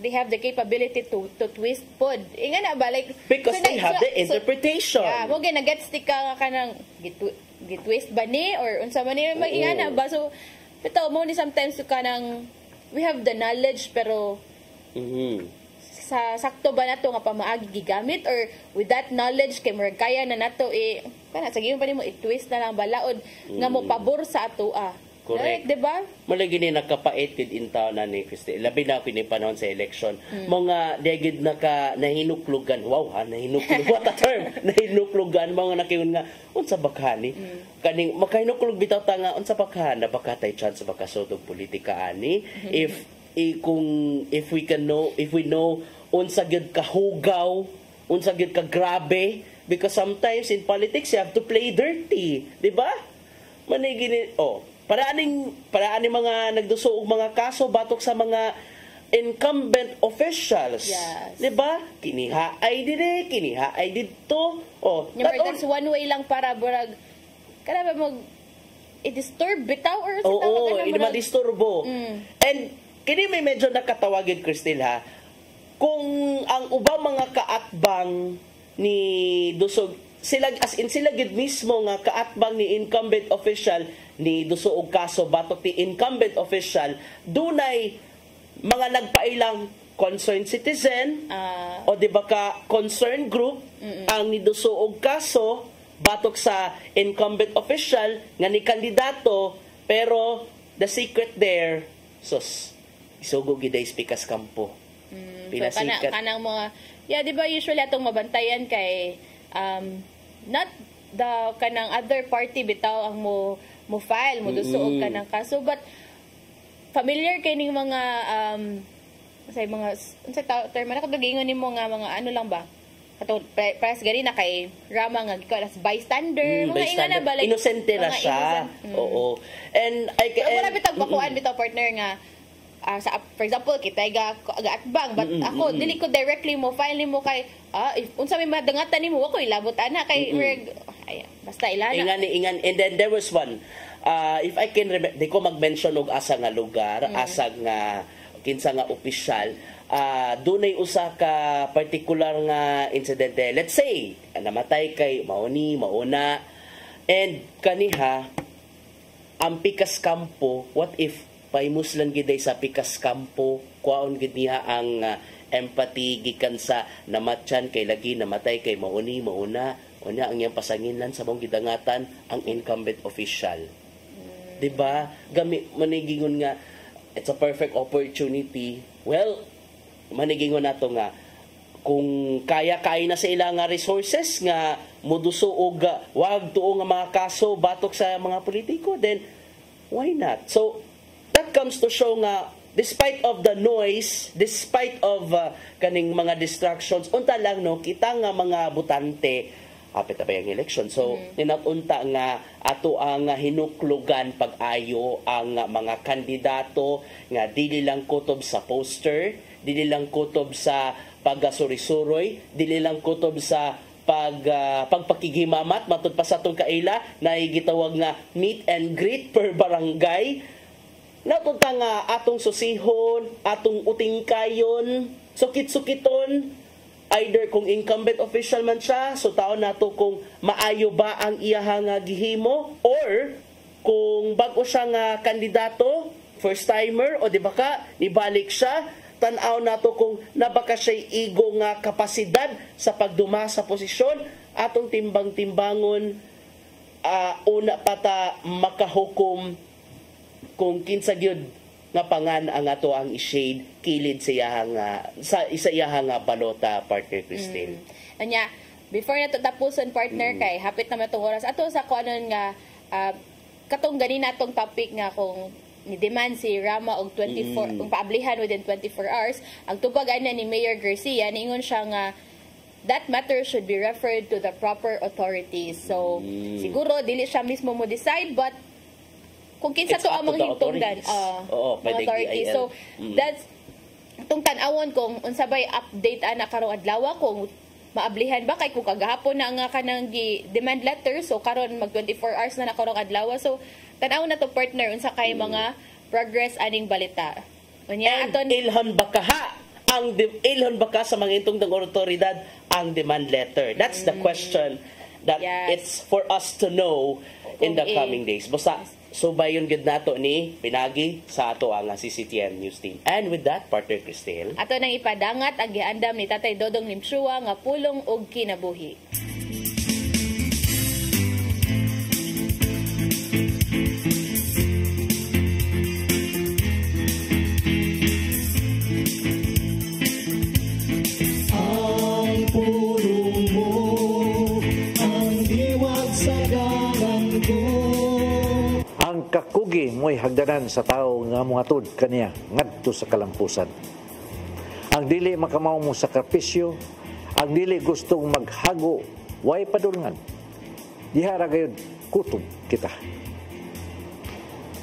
they have the capability to twist pod ingana ba like because they have the interpretation mo gina-get stick ka kanang gitwist ba ni or unsa man ni mag-ingana ba so bitaw mo ni sometimes ka nang we have the knowledge pero sa sakto ba nato nga pamaagi gigamit or with that knowledge kay murag kaya na nato kana sa giyon pa nimo i-twist na lang balaod nga mo pabor sa atoa correct diba malagi ni nakapait gid in town na ni Christy labi na kini panahon sa election mga degid nahinuklugan nahinuklug what a term nahinuklugan mga nakiyon nga unsa bakani kaning makahinuklug bitaw ta nga unsa bakana baka tay chance baka sotog politika ani if we know unsa gyud kahugaw unsa gyud ka grabe because sometimes in politics you have to play dirty di ba manay gini Para ani mga nagduso og mga kaso batok sa mga incumbent officials. Yes. Di ba? Kinihaay dire, kinihaay dito. Oh, That's one way lang para burag kada ba mag i-disturb bitaw or sa Oo, hindi madisturbo. And kini may medyo nakatawagin, Cristel, ha? Kung ang ubang mga kaatbang ni Dusog, sila as in sila gid mismo nga kaatbang ni incumbent official ni Dusuog kaso batok ti incumbent official, dunay mga nagpailang concerned citizen o di ba ka concerned group ang ni Dusuog kaso batok sa incumbent official nga ni kandidato, pero the secret there sus isugo gid ay pikas kampo. So kanang mga di ba usually atong mabantayan kay not the kanang other party bitaw ang mo file mo dusuog kanang kaso, but familiar kay ning mga say mga term na kadugingon nimo nga mga ano lang ba katong press gani na kay Rama nga gikaw as bystander mga inga na ba like inosente na siya. Oo. And wala bitag bakuan bitaw partner nga sa for example kitay ga-atbang but ako dili ko directly mo file nimo kay if unsa may madangatan nimo ako ilabot ana kay basta ilana ingan. And then there was one if I can remember, di ko mag-mention og asa nga lugar, asa nga kinsa nga opisyal, dunay usa ka particular nga insidente. Let's say namatay kay mauna and kaniha ang pikas kampo, what if paimus lang giday sa pikas kampo, kuaon gid niya ang empathy gikan sa namatyan kay lagi namatay kay mauna unya ang iyang pasanginlan sa mong gidangatan ang incumbent official. Diba? Gami manigingon nga it's a perfect opportunity. Well, manigingon nato nga kung kaya na sa ilang resources nga moduso og wag tuo nga mga kaso batok sa mga politiko, then why not? So that comes to show nga despite of the noise, despite of kaning mga distractions, unta lang no kita nga mga butante hapit na ba yung election. So, ninatunta nga ato ang hinuklugan pag-ayo ang mga kandidato nga dili lang kutob sa poster, dili lang kutob sa pagasurisoroy, dili lang kutob sa pagpakigimamat matud pa sa atong kaila na gitawag nga meet and greet per barangay. Natunta nga atong susihon, atong utingkayon, sukit-sukiton, either kung incumbent official man siya, so taon nato kung maayo ba ang iyahang gihimo, or kung bago siya nga kandidato, first timer, o di ba ka, nibalik siya, tanaw nato kung nabaka siya igo nga kapasidad sa pagduma sa posisyon, atong timbang-timbangon, una pata makahukom kung kinsa gyud nga pangan ang ato ang i-shade kilid sa iyahang balota, partner Cristel. Anya, before na tapuson partner kay hapit na matong oras ato sa kuanon nga katong ganin natong topic nga kung ni demand si Rama og 24 kung paablihan within 24 hours, ang tubag ana ni Mayor Garcia niingon siya nga that matter should be referred to the proper authorities. So siguro dili siya mismo mo decide, but kung kinsa to ang mga hintungdan mga authorities. So that's itong tan-awon kung unsabay update ana karong adlaw kung maablihan ba kay kung kagahapon na nga kanang demand letter, so karon mag 24 hours na karong adlaw. So tan-awon na to partner unsa kay mga progress aning balita. Unya aton ilhon baka sa mga hintungdang otoridad ang demand letter. That's the question that it's for us to know in the coming days. Basta so bayon gid nato ni pinagi sa ato ang CCTN News Team. And with that, partner Cristel, ato nang ipadangat ang giandam ni Tatay Dodong Limshua nga pulong og kinabuhi. Ang pulong mo ang diwag sa dalan ko. Ang kakugi mo'y hagdanan sa tao nga mga tud kaniya ngadto sa kalampusan. Ang dili makamaw mo sakripisyo, ang dili gustong maghago, way padulngan. Dihara gayud kutob kita.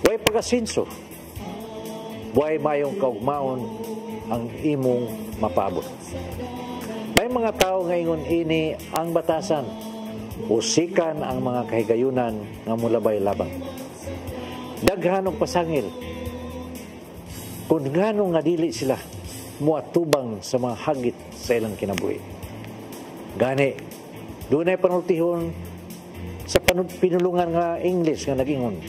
Way pagasinso, way mayong kaugmaon ang imong mapabot. May mga tao nga ingon ini ang batasan, usikan ang mga kahigayunan nga mulabay labang. Daghan og pasangil kung ngano nga dili sila muatubang sa mga hagit sa ilang kinabuhi. Gani, dunay panultihon sa pinulungan nga English nga nag-ingon,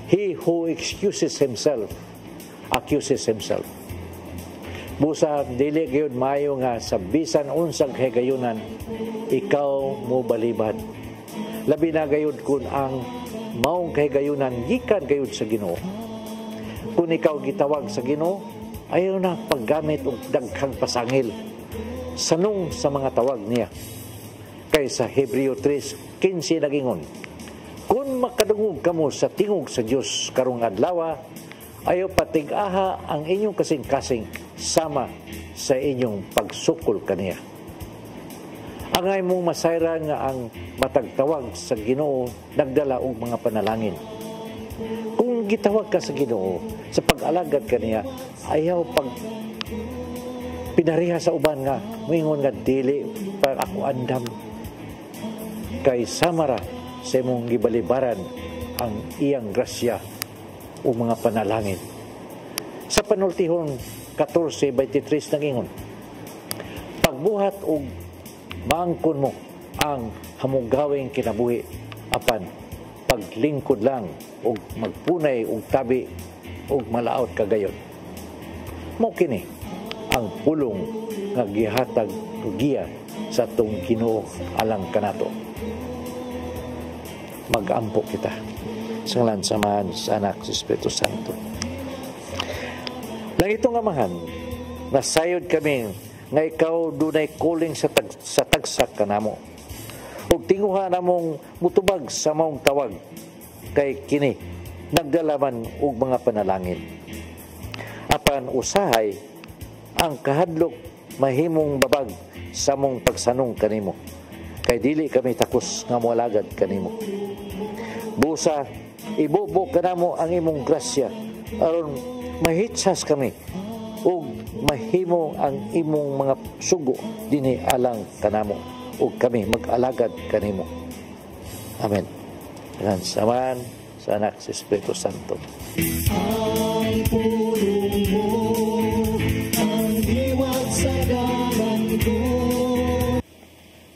he who excuses himself accuses himself. Busa dili gyud maayo nga sa bisan unsang kahigayunan ikaw mo balibad. Labi na gayud kun ang maong kahigayunan gikan gayud sa Ginoo. Kung ikaw gitawag sa Ginoo, ayaw na paggamit og daghang pasangil sanong sa mga tawag niya. Kay sa Hebreo 3:15 nagingon, kung makadungog kamo sa tingog sa Dios karong adlaw, ayaw patig-aha ang inyong kasing-kasing sama sa inyong pagsukol kaniya. Angay mong masayran nga ang matagtawag sa Ginoo nagdala og mga panalangin. Kung gitawag ka sa Ginoo sa pag-alagad kaniya, ayaw pag pinariha sa uban nga moingon nga dili pa ako andam, kay samara sa imong gibalibaran ang iyang grasya o mga panalangin. Sa panultihon 14:23 nagingon, pagbuhat og maangkon mo ang hamugawing kinabuhi, apan paglingkod lang og magpunay og tabi og malaot kagayon. Mao kini ang pulong nga gihatag og giya sa atong Ginoo alang kanato. Mag-ampo kita sa ngalan samahan sa Anak sa Espiritu Santo. Nang itong amahan, nasayod kami nga ikaw dunay calling sa tagsak kanamo. Ug tinguha namong mutubag sa maong tawag kay kini nagdalaman og mga panalangin. Apan usahay ang kahadlok mahimong babag sa mong pagsanong kanimo, kay dili kami takos nga moalagad kanimo. Busa ibubo kanamo ang imong grasya aron mahitsas kami ug mahimo ang imong mga sugo dinhi alang kanamo ug kami mag-alagad kanimo. Amen. Yan saman sa Anak sa Espiritu Santo. Ang pulong mo, ang diwat sa dalan ko.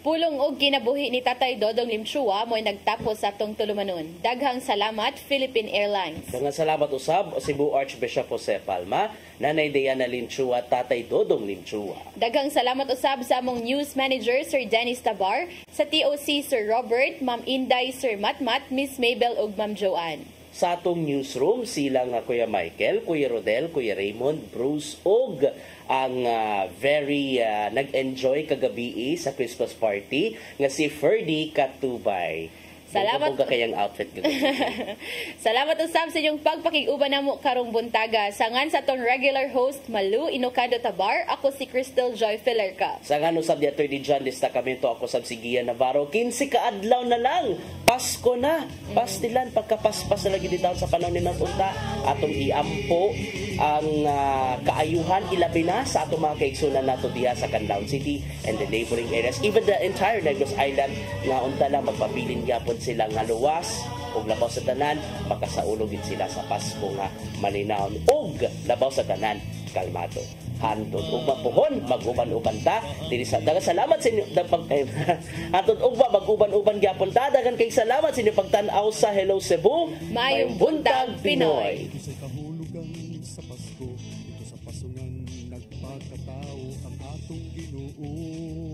Pulong og kinabuhi ni Tatay Dodong Limchua mo'y nagtapos sa atong tulumanon. Daghang salamat, Philippine Airlines. Daghang salamat usab Cebu Archbishop Jose Palma, Nanay Diana Limchua, Tatay Dodong Limchua. Daghang salamat usab sa among News Manager, Sir Dennis Tabar, sa TOC, Sir Robert, Ma'am Inday, Sir Matmat, Miss Mabel ug Ma'am Joanne. Sa atong newsroom, sila nga Kuya Michael, Kuya Rodel, Kuya Raymond, Bruce, og ang very nag-enjoy kagabi sa Christmas party nga si Ferdy Katubay. Salamat po kayang outfit gabi. Salamat usab sa inyong pagpakig-uban namo karong buntaga. Sangan sa atong regular host Malu Inocado Tabar, ako si Crystal Joy Filerca. Sangan usab di Attorney John Destacamento, ako sab si Gian Navarro. 15 kaadlaw na lang, Pasko na. Pastilan pagkapaspas na lagi dito sa panahon ni Natunta. Atong iampo ang kaayuhan ilabi na sa atong mga kaigsunan nato diha sa Canlaon City and the neighboring areas, even the entire Negros Island nga unta lang magpabilin gyapon sila nga luwas ug labaw sa tanan, makasaulogin sila sa Pasko nga malinawon ug labaw sa tanan kalmado. Hantod ug mapuhon mag-uban-uban ta diri sa daghang salamat sa inyo hantod ug mag-uban-uban gyapon ta. Daghang kay salamat sa inyo pagtan-aw sa Hello Cebu, Mayong Buntag Pinoy. Sa Pasko, ito sa pasungan nagpakatao ang atong Ginoo.